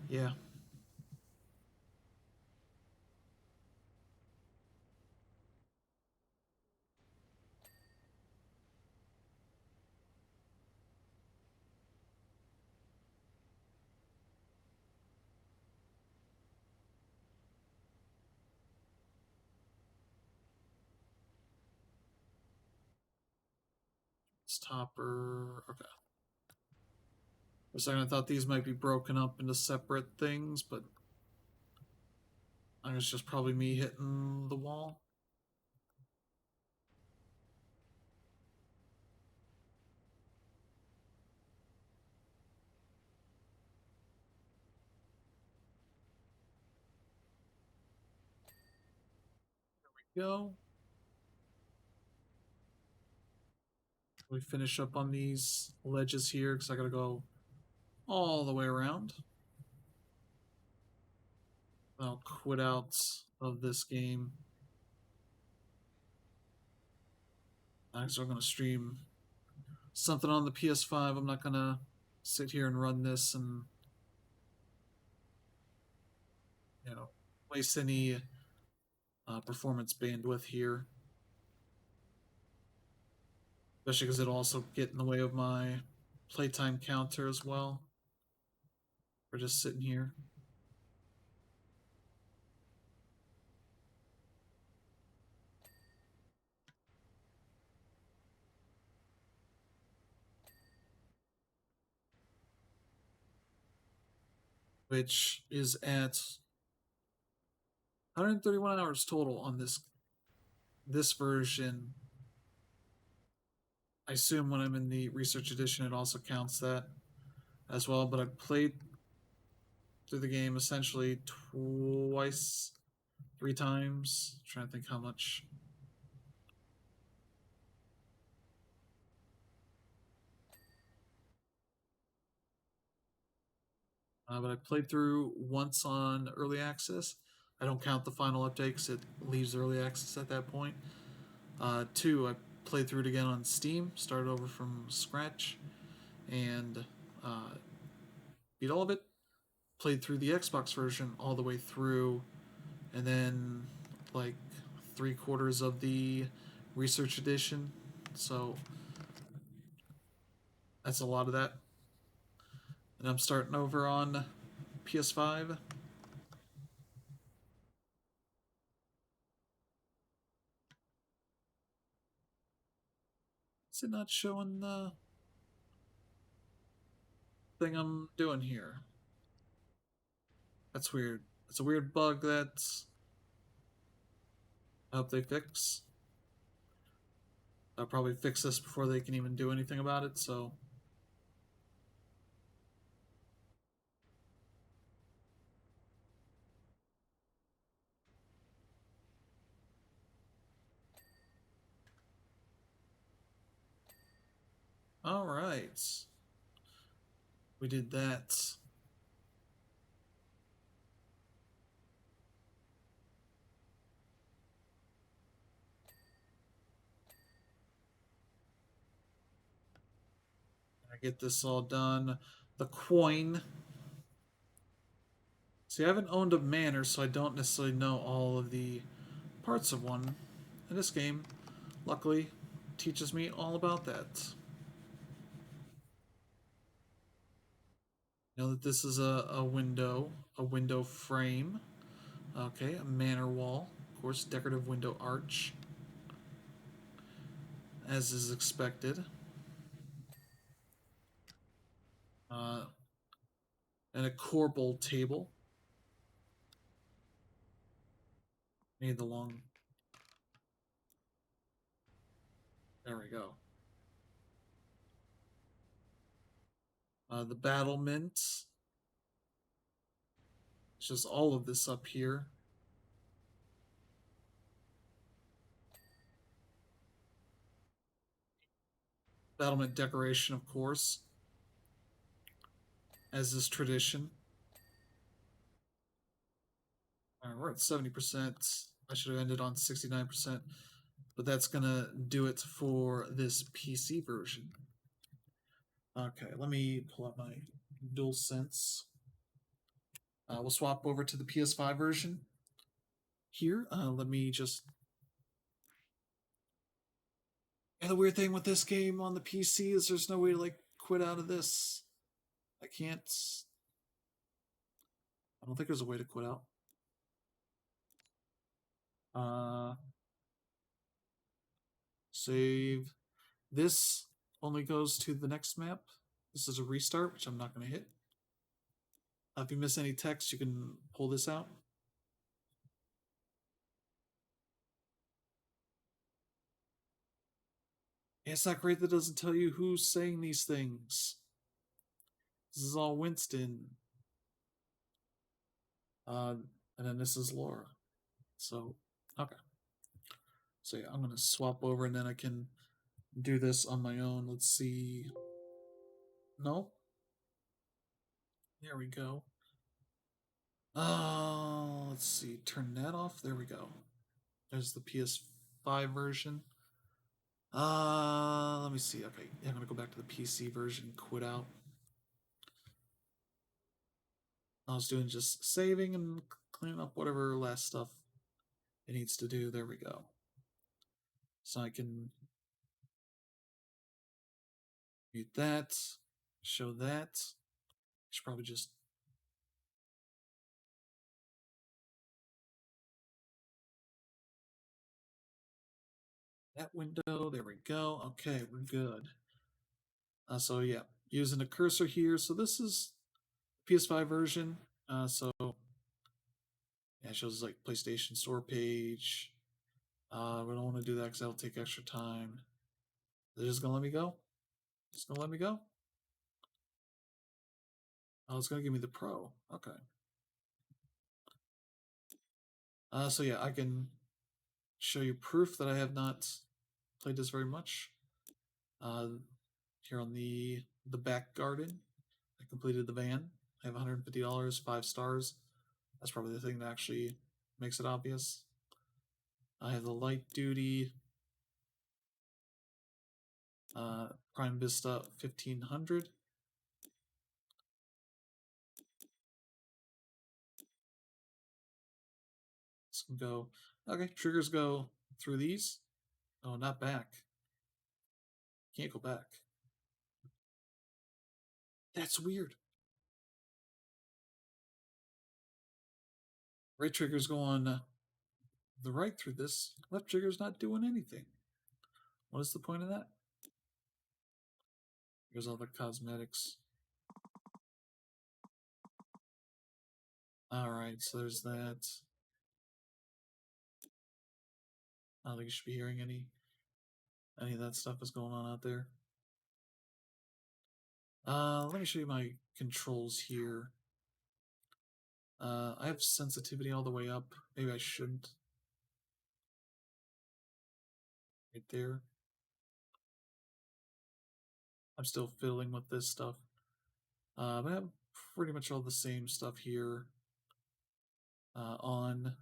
yeah. Topper. Okay. For a second, I thought these might be broken up into separate things, but I think it's just probably me hitting the wall. There we go. We finish up on these ledges here because I gotta go all the way around. I'll quit out of this game. So I'm gonna stream something on the PS5. I'm not gonna sit here and run this and waste any performance bandwidth here, especially because it'll also get in the way of my playtime counter as well. We're just sitting here. Which is at 131 hours total on this version. I assume when I'm in the research edition, it also counts that as well. But I played through the game essentially twice, 3 times. I'm trying to think how much. But I played through once on early access. I don't count the final update because it leaves early access at that point. 2, I played through it again on Steam, started over from scratch, and beat all of it. Played through the Xbox version all the way through, and then like 3/4 of the research edition. So that's a lot of that. And I'm starting over on PS5. Is it not showing the thing I'm doing here? That's weird. It's a weird bug that I hope they fix. I'll probably fix this before they can even do anything about it, so. Alright. We did that. I get this all done. The coin. See, I haven't owned a manor, so I don't necessarily know all of the parts of one. And this game, luckily, teaches me all about that. Know that this is a window frame. Okay, a manor wall. Of course, decorative window arch. As is expected. Uh, and a corbel table. Need the long. There we go. The battlements. It's just all of this up here. Battlement decoration, of course, as is tradition. All right, we're at 70%. I should have ended on 69%, but that's gonna do it for this PC version. Okay, let me pull up my DualSense. We'll swap over to the PS5 version here. Let me just. And the weird thing with this game on the PC is there's no way to like quit out of this. I can't. I don't think there's a way to quit out. Uh, Save. This only goes to the next map. This is a restart, which I'm not going to hit. If you miss any text, you can pull this out. And it's not great that it doesn't tell you who's saying these things. This is all Winston. And then this is Laura. So, okay. So yeah, I'm going to swap over and then I can do this on my own. Let's see. No. There we go. Let's see. Turn that off. There we go. There's the PS5 version. Let me see. Okay, yeah, I'm gonna go back to the PC version. Quit out. I was doing just saving and cleaning up whatever last stuff it needs to do. There we go. So I can mute that, show that. Should probably just. That window. There we go. Okay, we're good. So yeah, using a cursor here. So this is PS5 version. So yeah, it shows like PlayStation Store page. We don't want to do that because that'll take extra time. They're just gonna let me go. Just gonna let me go. Oh, it's gonna give me the Pro. Okay. So yeah, I can show you proof that I have not played this very much. Uh, Here on the back garden, I completed the van. I have $150, 5 stars. That's probably the thing that actually makes it obvious. I have the light duty Prime Vista 1500. This can go. Okay, triggers go through these. Oh, not back. Can't go back. That's weird. Right trigger's going the right through this. Left trigger's not doing anything. What is the point of that? Here's all the cosmetics. Alright, so there's that. I don't think you should be hearing any of that stuff is going on out there. Let me show you my controls here. I have sensitivity all the way up. Maybe I shouldn't. Right there. I'm still fiddling with this stuff. But I have pretty much all the same stuff here. On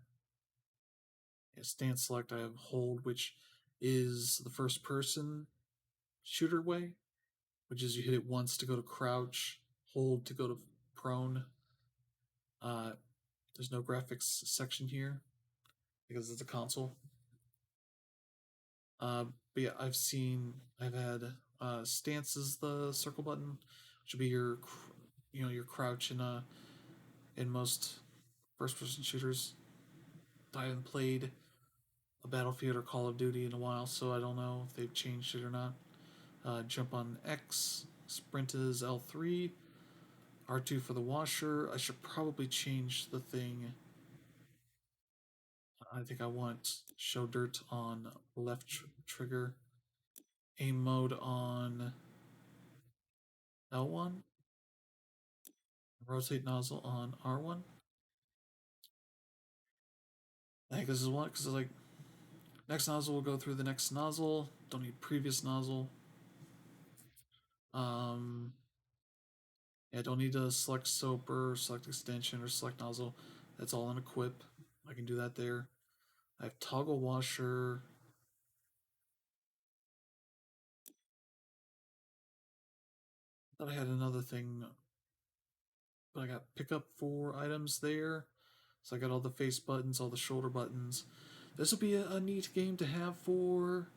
stand select, I have hold, which is the first person shooter way, which is you hit it once to go to crouch, hold to go to prone. There's no graphics section here because it's a console. But yeah, I've had stance is the circle button, which would be your, your crouch in most first-person shooters. I haven't played a Battlefield or Call of Duty in a while, so I don't know if they've changed it or not. Jump on X, sprint is L3, R2 for the washer. I should probably change the thing. I think I want show dirt on left trigger, aim mode on L1, rotate nozzle on R1. I think this is one because it's like next nozzle will go through the next nozzle. Don't need previous nozzle. Yeah, don't need to select soap or select extension or select nozzle. That's all in equip. I can do that there. I have toggle washer. I thought I had another thing, but I got pick up 4 items there. So I got all the face buttons, all the shoulder buttons. This will be a neat game to have for.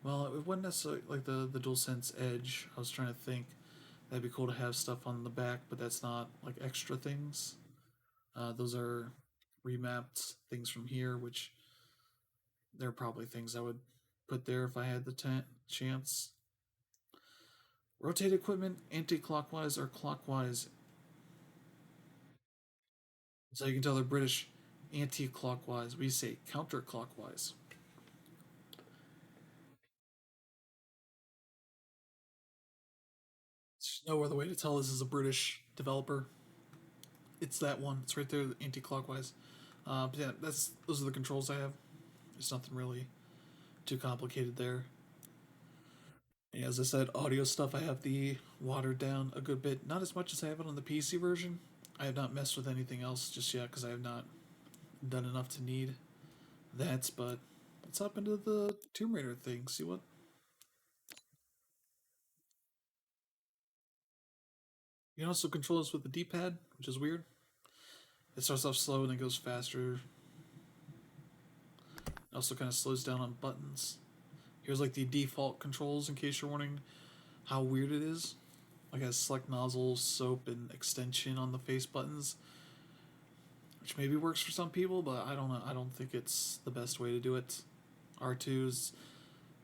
Well, it wasn't necessarily like the DualSense Edge. I was trying to think that'd be cool to have stuff on the back, but that's not like extra things. Those are remapped things from here, which they're probably things I would put there if I had the chance. Rotate equipment anti-clockwise or clockwise. So you can tell they're British anti-clockwise. We say counterclockwise. There's no other way to tell this is a British developer. It's that one. It's right there, anti-clockwise. But yeah, those are the controls I have. There's nothing really too complicated there. Yeah, as I said, audio stuff I have the watered down a good bit. Not as much as I have it on the PC version. I have not messed with anything else just yet because I have not done enough to need that. But let's hop into the Tomb Raider thing. See what. You can also control this with the D-pad, which is weird. It starts off slow and then goes faster. It also kind of slows down on buttons. Here's like the default controls in case you're wondering how weird it is. Like it has select nozzle, soap, and extension on the face buttons, which maybe works for some people, but I don't know. I don't think it's the best way to do it. R2 is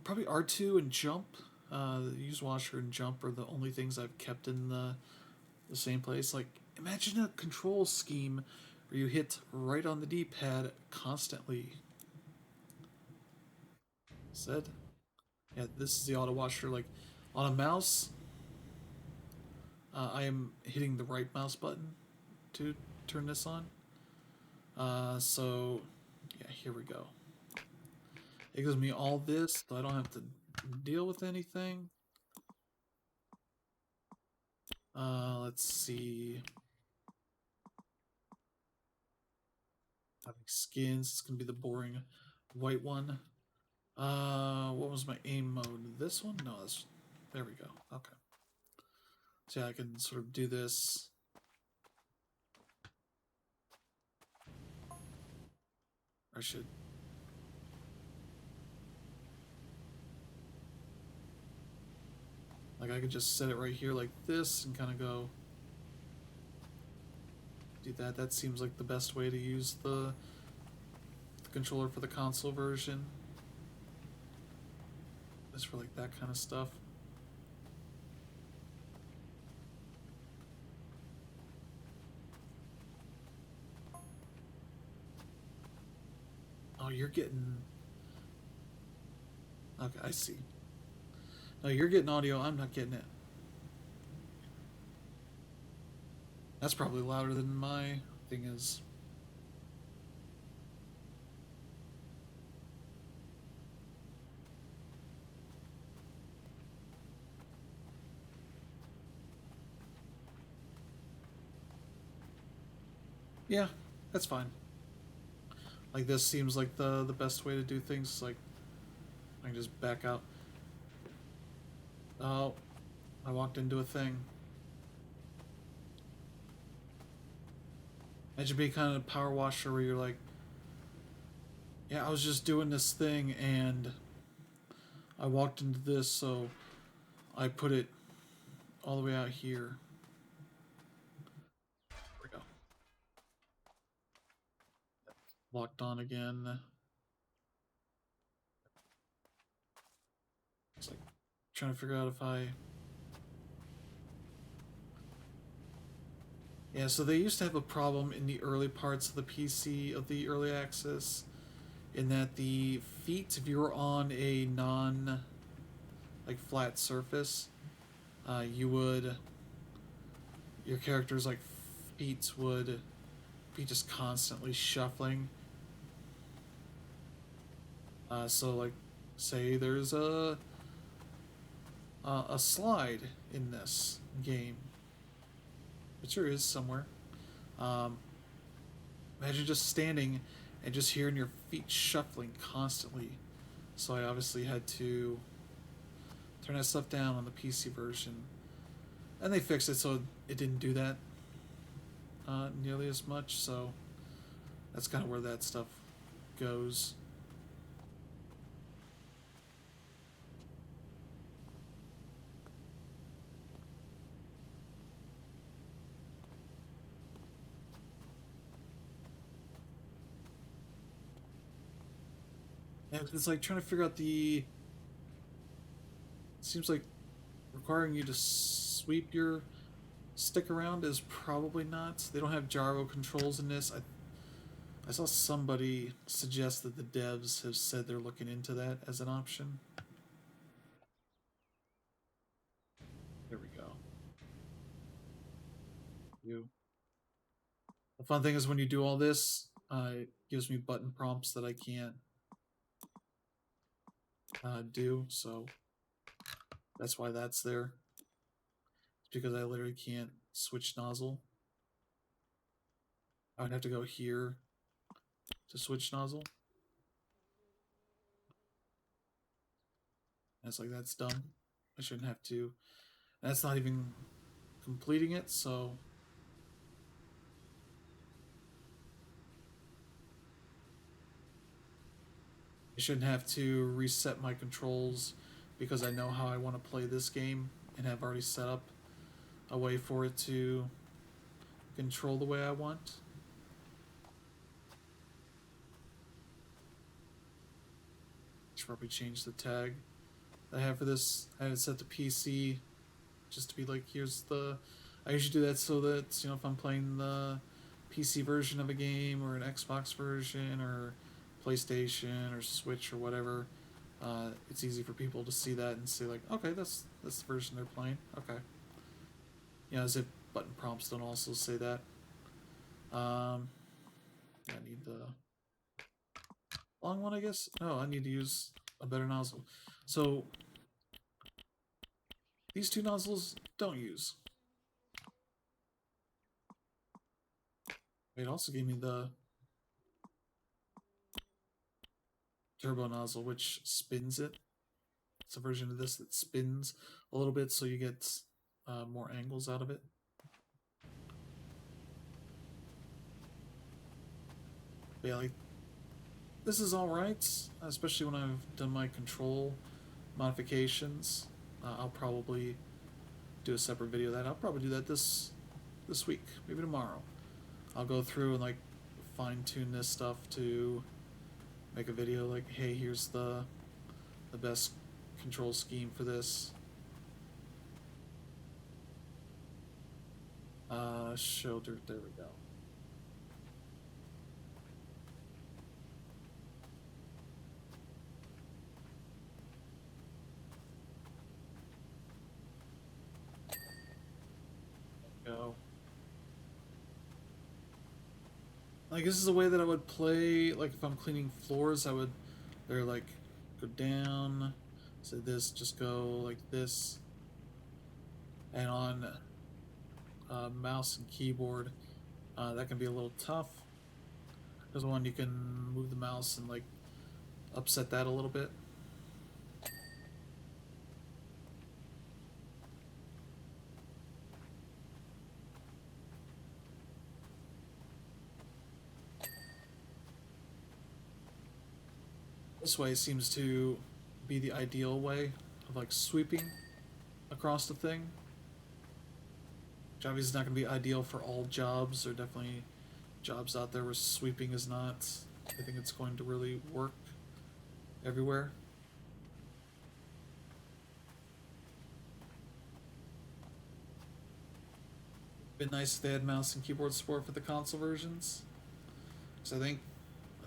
probably R2 and jump. Use washer and jump are the only things I've kept in the same place. Like imagine a control scheme where you hit right on the D-pad constantly. Said, yeah, this is the auto washer. Like on a mouse, I am hitting the right mouse button to turn this on. So yeah, here we go. It gives me all this, so I don't have to deal with anything. Let's see. Having skins, it's gonna be the boring white one. What was my aim mode? This one? No, there we go. Okay. So yeah, I can sort of do this. I should. Like I could just set it right here like this and kind of go. do that. That seems like the best way to use the controller for the console version. Just for like that kind of stuff. Oh, you're getting... Okay, I see. No, you're getting audio, I'm not getting it. That's probably louder than my thing is. Yeah, that's fine. Like, this seems like the best way to do things. Like, I can just back out. Oh, I walked into a thing. Imagine being kind of a power washer where you're like, yeah, I was just doing this thing and I walked into this, so I put it all the way out here. There we go. Locked on again. It's like trying to figure out if I... Yeah, so they used to have a problem in the early parts of the PC, of the early access, in that the feet, if you were on a non, like, flat surface, you would... Your character's, like, feet would be just constantly shuffling. So, like, say there's a slide in this game. It sure is somewhere. Imagine just standing and just hearing your feet shuffling constantly. So I obviously had to turn that stuff down on the PC version. And they fixed it so it didn't do that nearly as much. So that's kind of where that stuff goes. Yeah, it's like trying to figure out the... It seems like requiring you to sweep your stick around is probably not. They don't have gyro controls in this. I saw somebody suggest that the devs have said they're looking into that as an option. There we go. You. The fun thing is when you do all this, it gives me button prompts that I can't do, so that's why that's there. It's because I literally can't switch nozzle. I would have to go here to switch nozzle. And it's like, that's dumb. I shouldn't have to. And that's not even completing it, so... I shouldn't have to reset my controls because I know how I want to play this game and have already set up a way for it to control the way I want. Should probably change the tag that I have for this. I had it set to PC just to be like, here's the... I usually do that so that, you know, if I'm playing the PC version of a game or an Xbox version or PlayStation or Switch or whatever, it's easy for people to see that and say like, okay, that's the version they're playing. Okay. You know, as if button prompts don't also say that. I need the long one, I guess. Oh, I need to use a better nozzle. So these two nozzles don't use. It also gave me the turbo nozzle, which spins it. It's a version of this that spins a little bit, so you get more angles out of it. But yeah, like, this is alright, especially when I've done my control modifications. I'll probably do a separate video of that. I'll probably do that this week, maybe tomorrow. I'll go through and like fine tune this stuff to make a video like, hey, here's the best control scheme for this. Shoulder, there we go. Go. Like this is the way that I would play. Like if I'm cleaning floors, I would, they're like, go down. So this, just go like this. And on mouse and keyboard, that can be a little tough. There's one you can move the mouse and like upset that a little bit. This way seems to be the ideal way of like sweeping across the thing. Which obviously is not going to be ideal for all jobs. There are definitely jobs out there where sweeping is not. I think it's going to really work everywhere. Been nice if they had mouse and keyboard support for the console versions. So I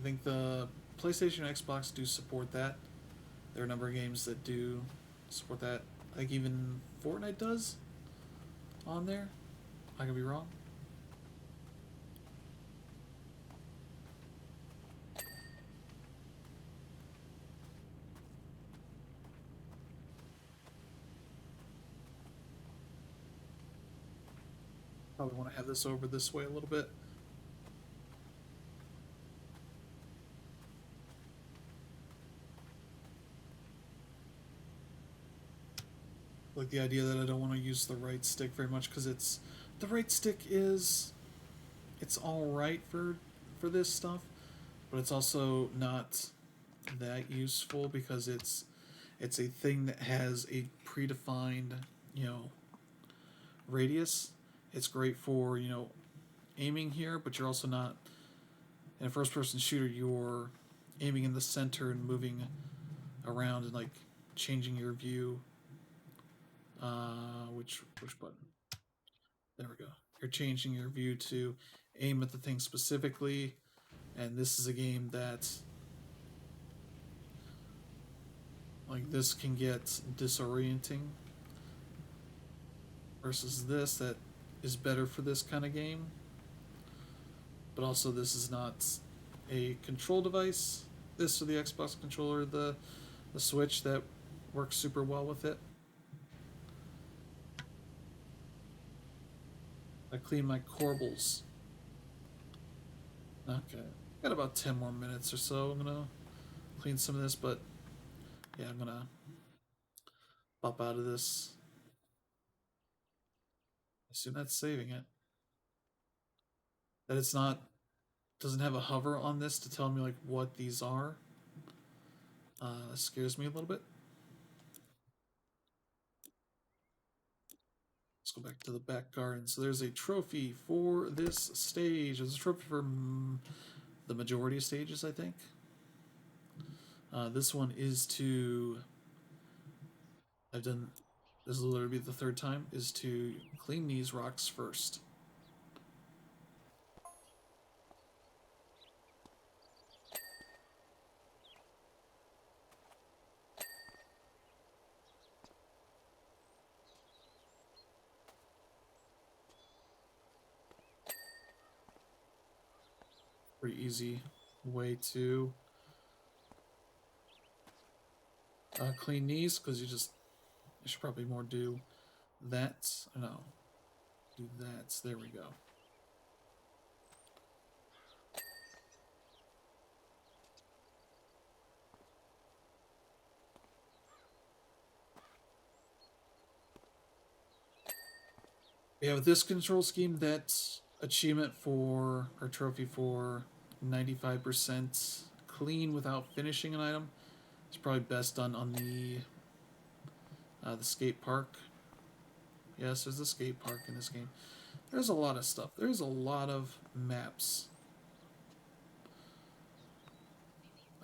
think the PlayStation and Xbox do support that. There are a number of games that do support that. I think even Fortnite does on there. I could be wrong. Probably want to have this over this way a little bit. Like the idea that I don't want to use the right stick very much because it's the right stick is it's all right for this stuff, but it's also not that useful because it's a thing that has a predefined, you know, radius. It's great for, you know, aiming here, but you're also not in a first person shooter, you're aiming in the center and moving around and like changing your view. Which button? There we go. You're changing your view to aim at the thing specifically, and this is a game that like this can get disorienting versus this that is better for this kind of game. But also this is not a control device. This or the Xbox controller, the Switch that works super well with it. I clean my corbels. Okay. Got about 10 more minutes or so. I'm gonna clean some of this, but yeah, I'm gonna pop out of this. I assume that's saving it. That it's not doesn't have a hover on this to tell me like what these are. Scares me a little bit. Let's go back to the back garden. So there's a trophy for this stage. There's a trophy for the majority of stages, I think. This one is to. I've done. This will literally be the third time. Is to clean these rocks first. Pretty easy way to clean these because you should probably more do that. No, do that. There we go. Yeah, with this control scheme, that achievement for or trophy for 95% clean without finishing an item is probably best done on the skate park. Yes, there's a skate park in this game. There's a lot of stuff. There's a lot of maps.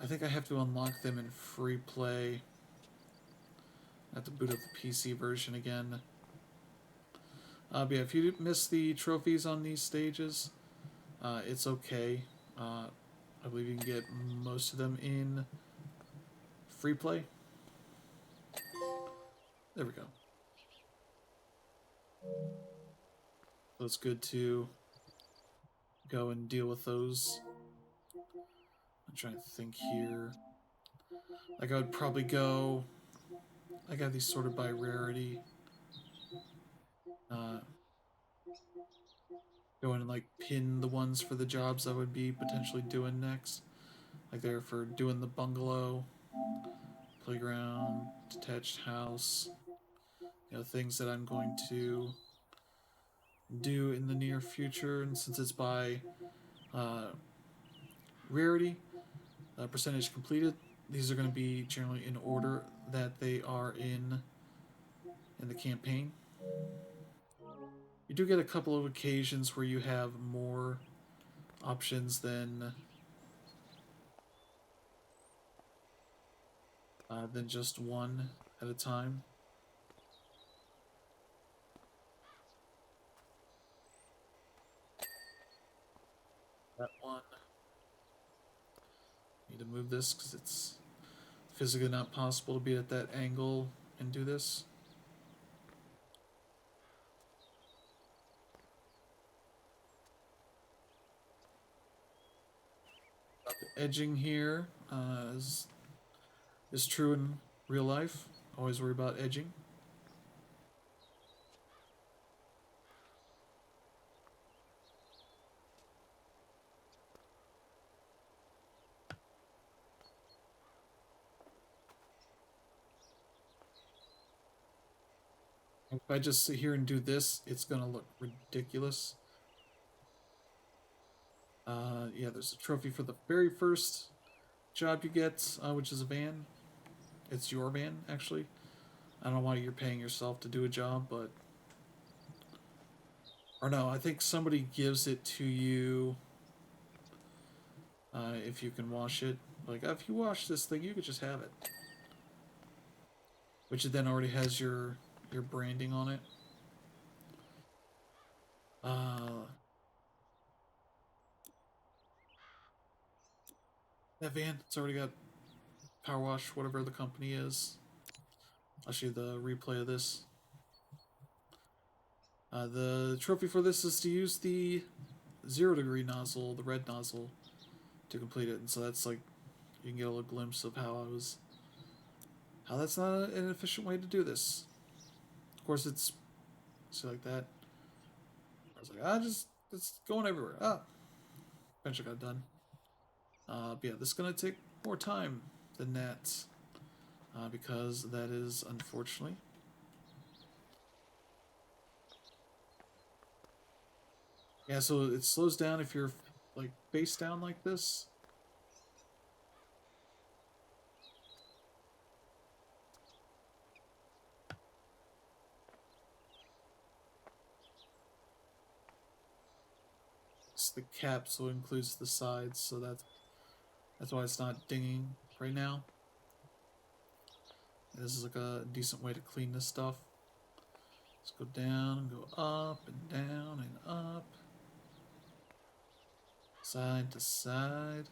I think I have to unlock them in free play. I have to boot up the PC version again. But yeah, if you miss the trophies on these stages, it's okay. I believe you can get most of them in free play. There we go. So it's good to go and deal with those. I'm trying to think here. Like I would probably go. I got these sorted by rarity. Uh, Go in and like pin the ones for the jobs I would be potentially doing next. Like there for doing the bungalow, playground, detached house. You know, things that I'm going to do in the near future. And since it's by uh, rarity, percentage completed, these are going to be generally in order that they are in the campaign. You do get a couple of occasions where you have more options than just one at a time. That one. Need to move this because it's physically not possible to be at that angle and do this. Edging here is true in real life. Always worry about edging. If I just sit here and do this, it's gonna look ridiculous. Yeah, there's a trophy for the very first job you get, which is a van. It's your van, actually. I don't know why you're paying yourself to do a job, but... Or no, I think somebody gives it to you if you can wash it. Like, if you wash this thing, you could just have it. Which then already has your branding on it. That van, it's already got PowerWash, whatever the company is. I'll show you the replay of this. The trophy for this is to use the 0-degree nozzle, the red nozzle, to complete it. And so that's like, you can get a little glimpse of how that's not an efficient way to do this. Of course, it's, see like that. I was like, it's going everywhere. Eventually got done. But yeah, this is going to take more time than that. Because that is, unfortunately, yeah, so it slows down if you're like face down like this. It's the cap, so it includes the sides, so that's why it's not dinging right now. This is like a decent way to clean this stuff. Let's go down and go up and down and up. Side to side.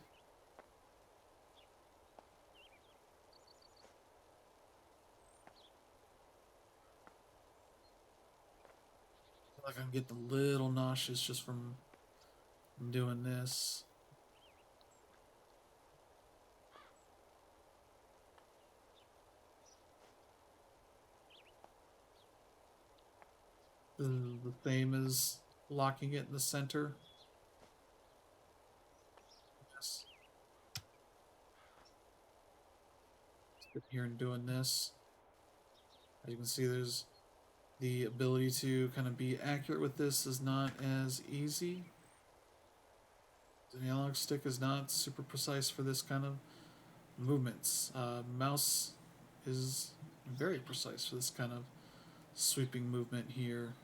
I feel like I'm getting a little nauseous just from doing this. The theme is locking it in the center. Yes. Sit here and doing this. As you can see, there's the ability to kind of be accurate with this is not as easy. The analog stick is not super precise for this kind of movements. Mouse is very precise for this kind of sweeping movement here.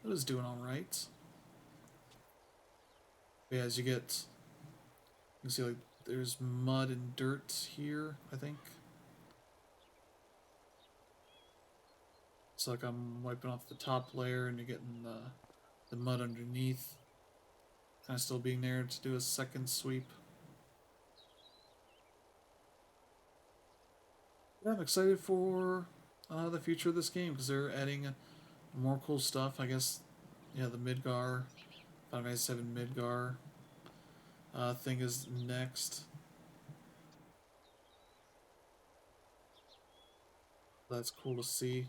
It is doing all right. Yeah, as you get, you can see like there's mud and dirt here, I think. It's like I'm wiping off the top layer and you're getting the mud underneath. Kind of still being there to do a second sweep. Yeah, I'm excited for the future of this game because they're adding more cool stuff. I guess, yeah, the Midgar, Final Fantasy 7 Midgar thing is next. That's cool to see.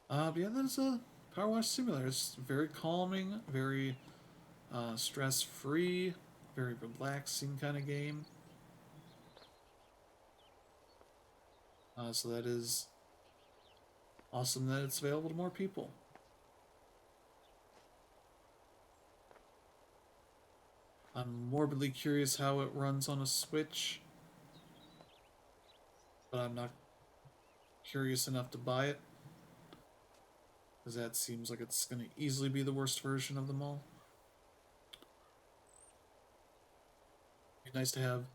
But yeah, that is a PowerWash Simulator. It's very calming, very stress-free, very relaxing kind of game. So that is awesome that it's available to more people. I'm morbidly curious how it runs on a Switch, but I'm not curious enough to buy it, because that seems like it's going to easily be the worst version of them all. It'd be nice to have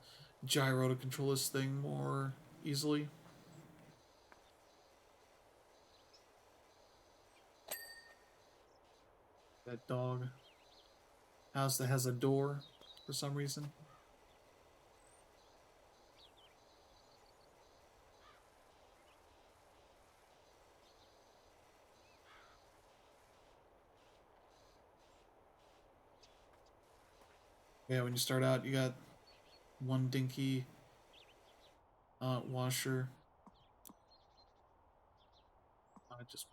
gyro to control this thing more easily. That dog house that has a door for some reason. Yeah, when you start out, you got one dinky washer. Just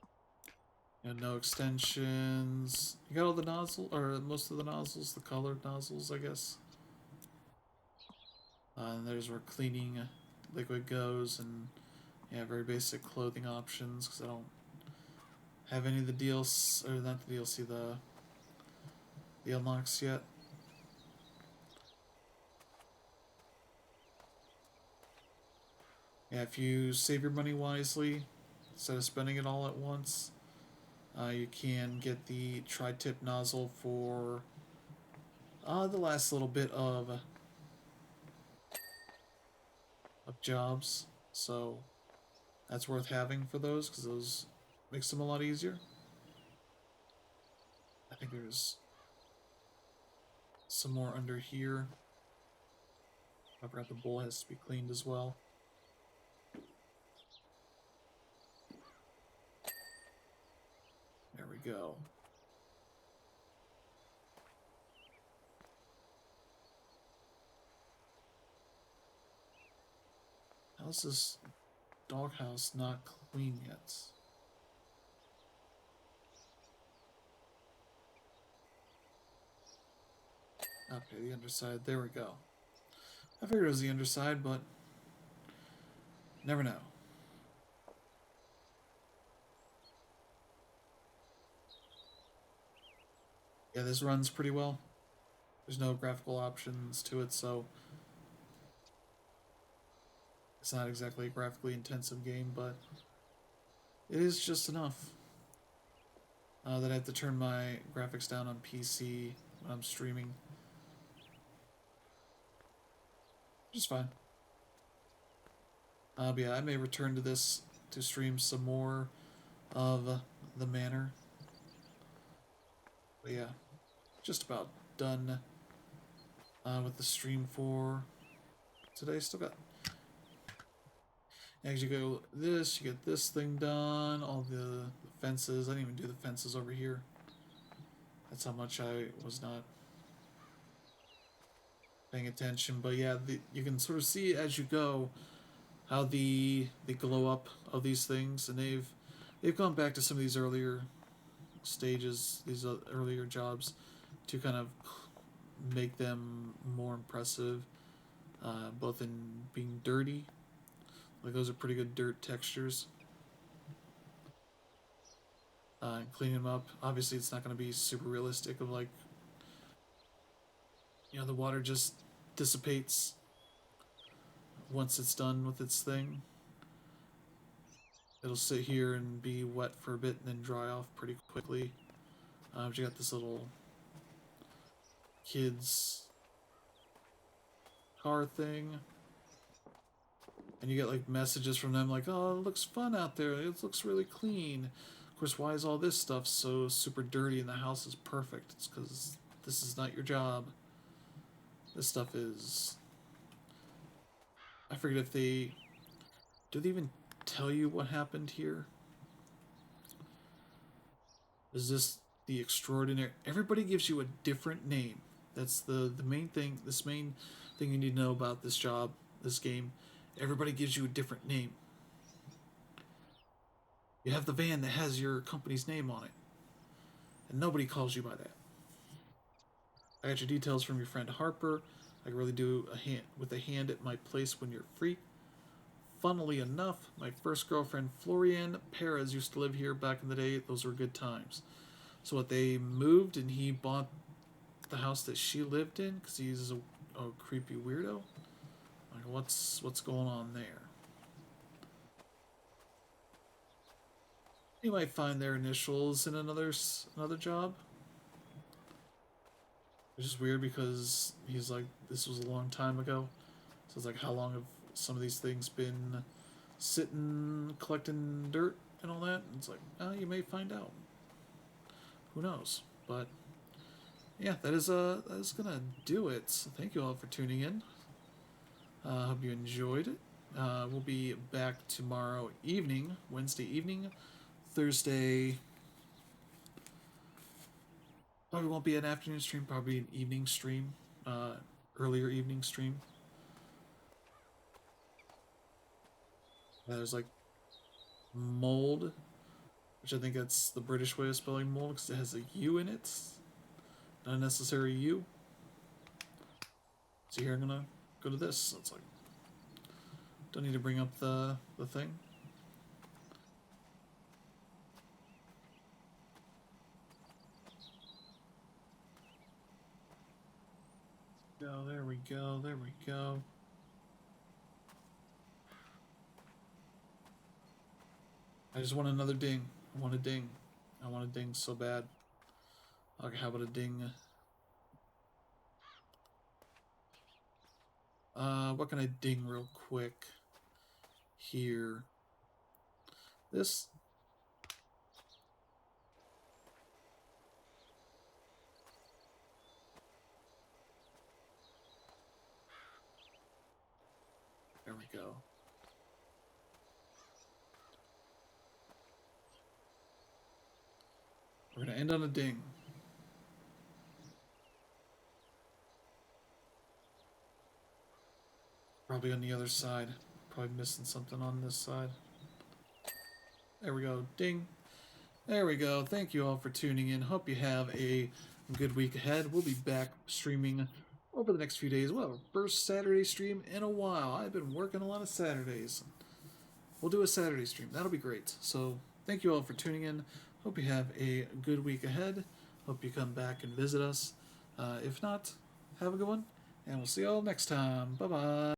no extensions. You got all the nozzle, or most of the nozzles, the colored nozzles, I guess. And there's where cleaning liquid goes, and yeah, very basic clothing options because I don't have any of the DLC, or not the DLC, the unlocks yet. Yeah, if you save your money wisely, instead of spending it all at once, you can get the tri-tip nozzle for the last little bit of jobs. So that's worth having for those because those makes them a lot easier. I think there's some more under here. I forgot the bowl has to be cleaned as well. There we go. How's this doghouse not clean yet? Okay, the underside. There we go. I figured it was the underside, but never know. Yeah, this runs pretty well. There's no graphical options to it, so it's not exactly a graphically intensive game, but it is just enough that I have to turn my graphics down on PC when I'm streaming. Which is fine. But yeah, I may return to this to stream some more of the manor. But yeah, just about done with the stream for today. Still got. As you go this, you get this thing done. All the fences. I didn't even do the fences over here. That's how much I was not paying attention. But yeah, you can sort of see as you go how the glow up of these things, and they've gone back to some of these earlier stages, these earlier jobs, to kind of make them more impressive, both in being dirty. Like those are pretty good dirt textures. and cleaning them up. Obviously, it's not going to be super realistic of like, the water just dissipates once it's done with its thing. It'll sit here and be wet for a bit and then dry off pretty quickly. But you got this little kids car thing. And you get like messages from them like, oh, it looks fun out there. It looks really clean. Of course, why is all this stuff so super dirty and the house is perfect? It's because this is not your job. This stuff is... I forget if they... Do they even tell you what happened here? Is this the extraordinary... Everybody gives you a different name. That's the main thing. This main thing you need to know about this job, this game. Everybody gives you a different name. You have the van that has your company's name on it. And nobody calls you by that. I got your details from your friend Harper. I can really do a hand at my place when you're free. Funnily enough, my first girlfriend Florian Perez used to live here back in the day. Those were good times. So what, they moved and he bought the house that she lived in because he's a creepy weirdo? Like, what's going on there? You might find their initials in another job. Which is weird because he's like, this was a long time ago. So it's like, how long have some of these things been sitting, collecting dirt and all that? And it's like, you may find out. Who knows? But yeah, that is gonna do it. So thank you all for tuning in. Hope you enjoyed it. We'll be back tomorrow evening, Wednesday evening, Thursday. Probably won't be an afternoon stream, probably an evening stream, earlier evening stream. There's like mold, which I think that's the British way of spelling mold because it has a U in it, not a necessary U. So here I'm gonna go to this. So it's like, don't need to bring up the thing. There we go, there we go. I just want another ding. I want a ding. I want a ding so bad. Okay, how about a ding? What can I ding real quick? Here. This. There we go. We're gonna end on a ding. Probably on the other side. Probably missing something on this side. There we go. Ding. There we go. Thank you all for tuning in. Hope you have a good week ahead. We'll be back streaming over the next few days. We'll have our first Saturday stream in a while. I've been working a lot of Saturdays. We'll do a Saturday stream. That'll be great. So thank you all for tuning in. Hope you have a good week ahead. Hope you come back and visit us. If not, have a good one. And we'll see you all next time. Bye-bye.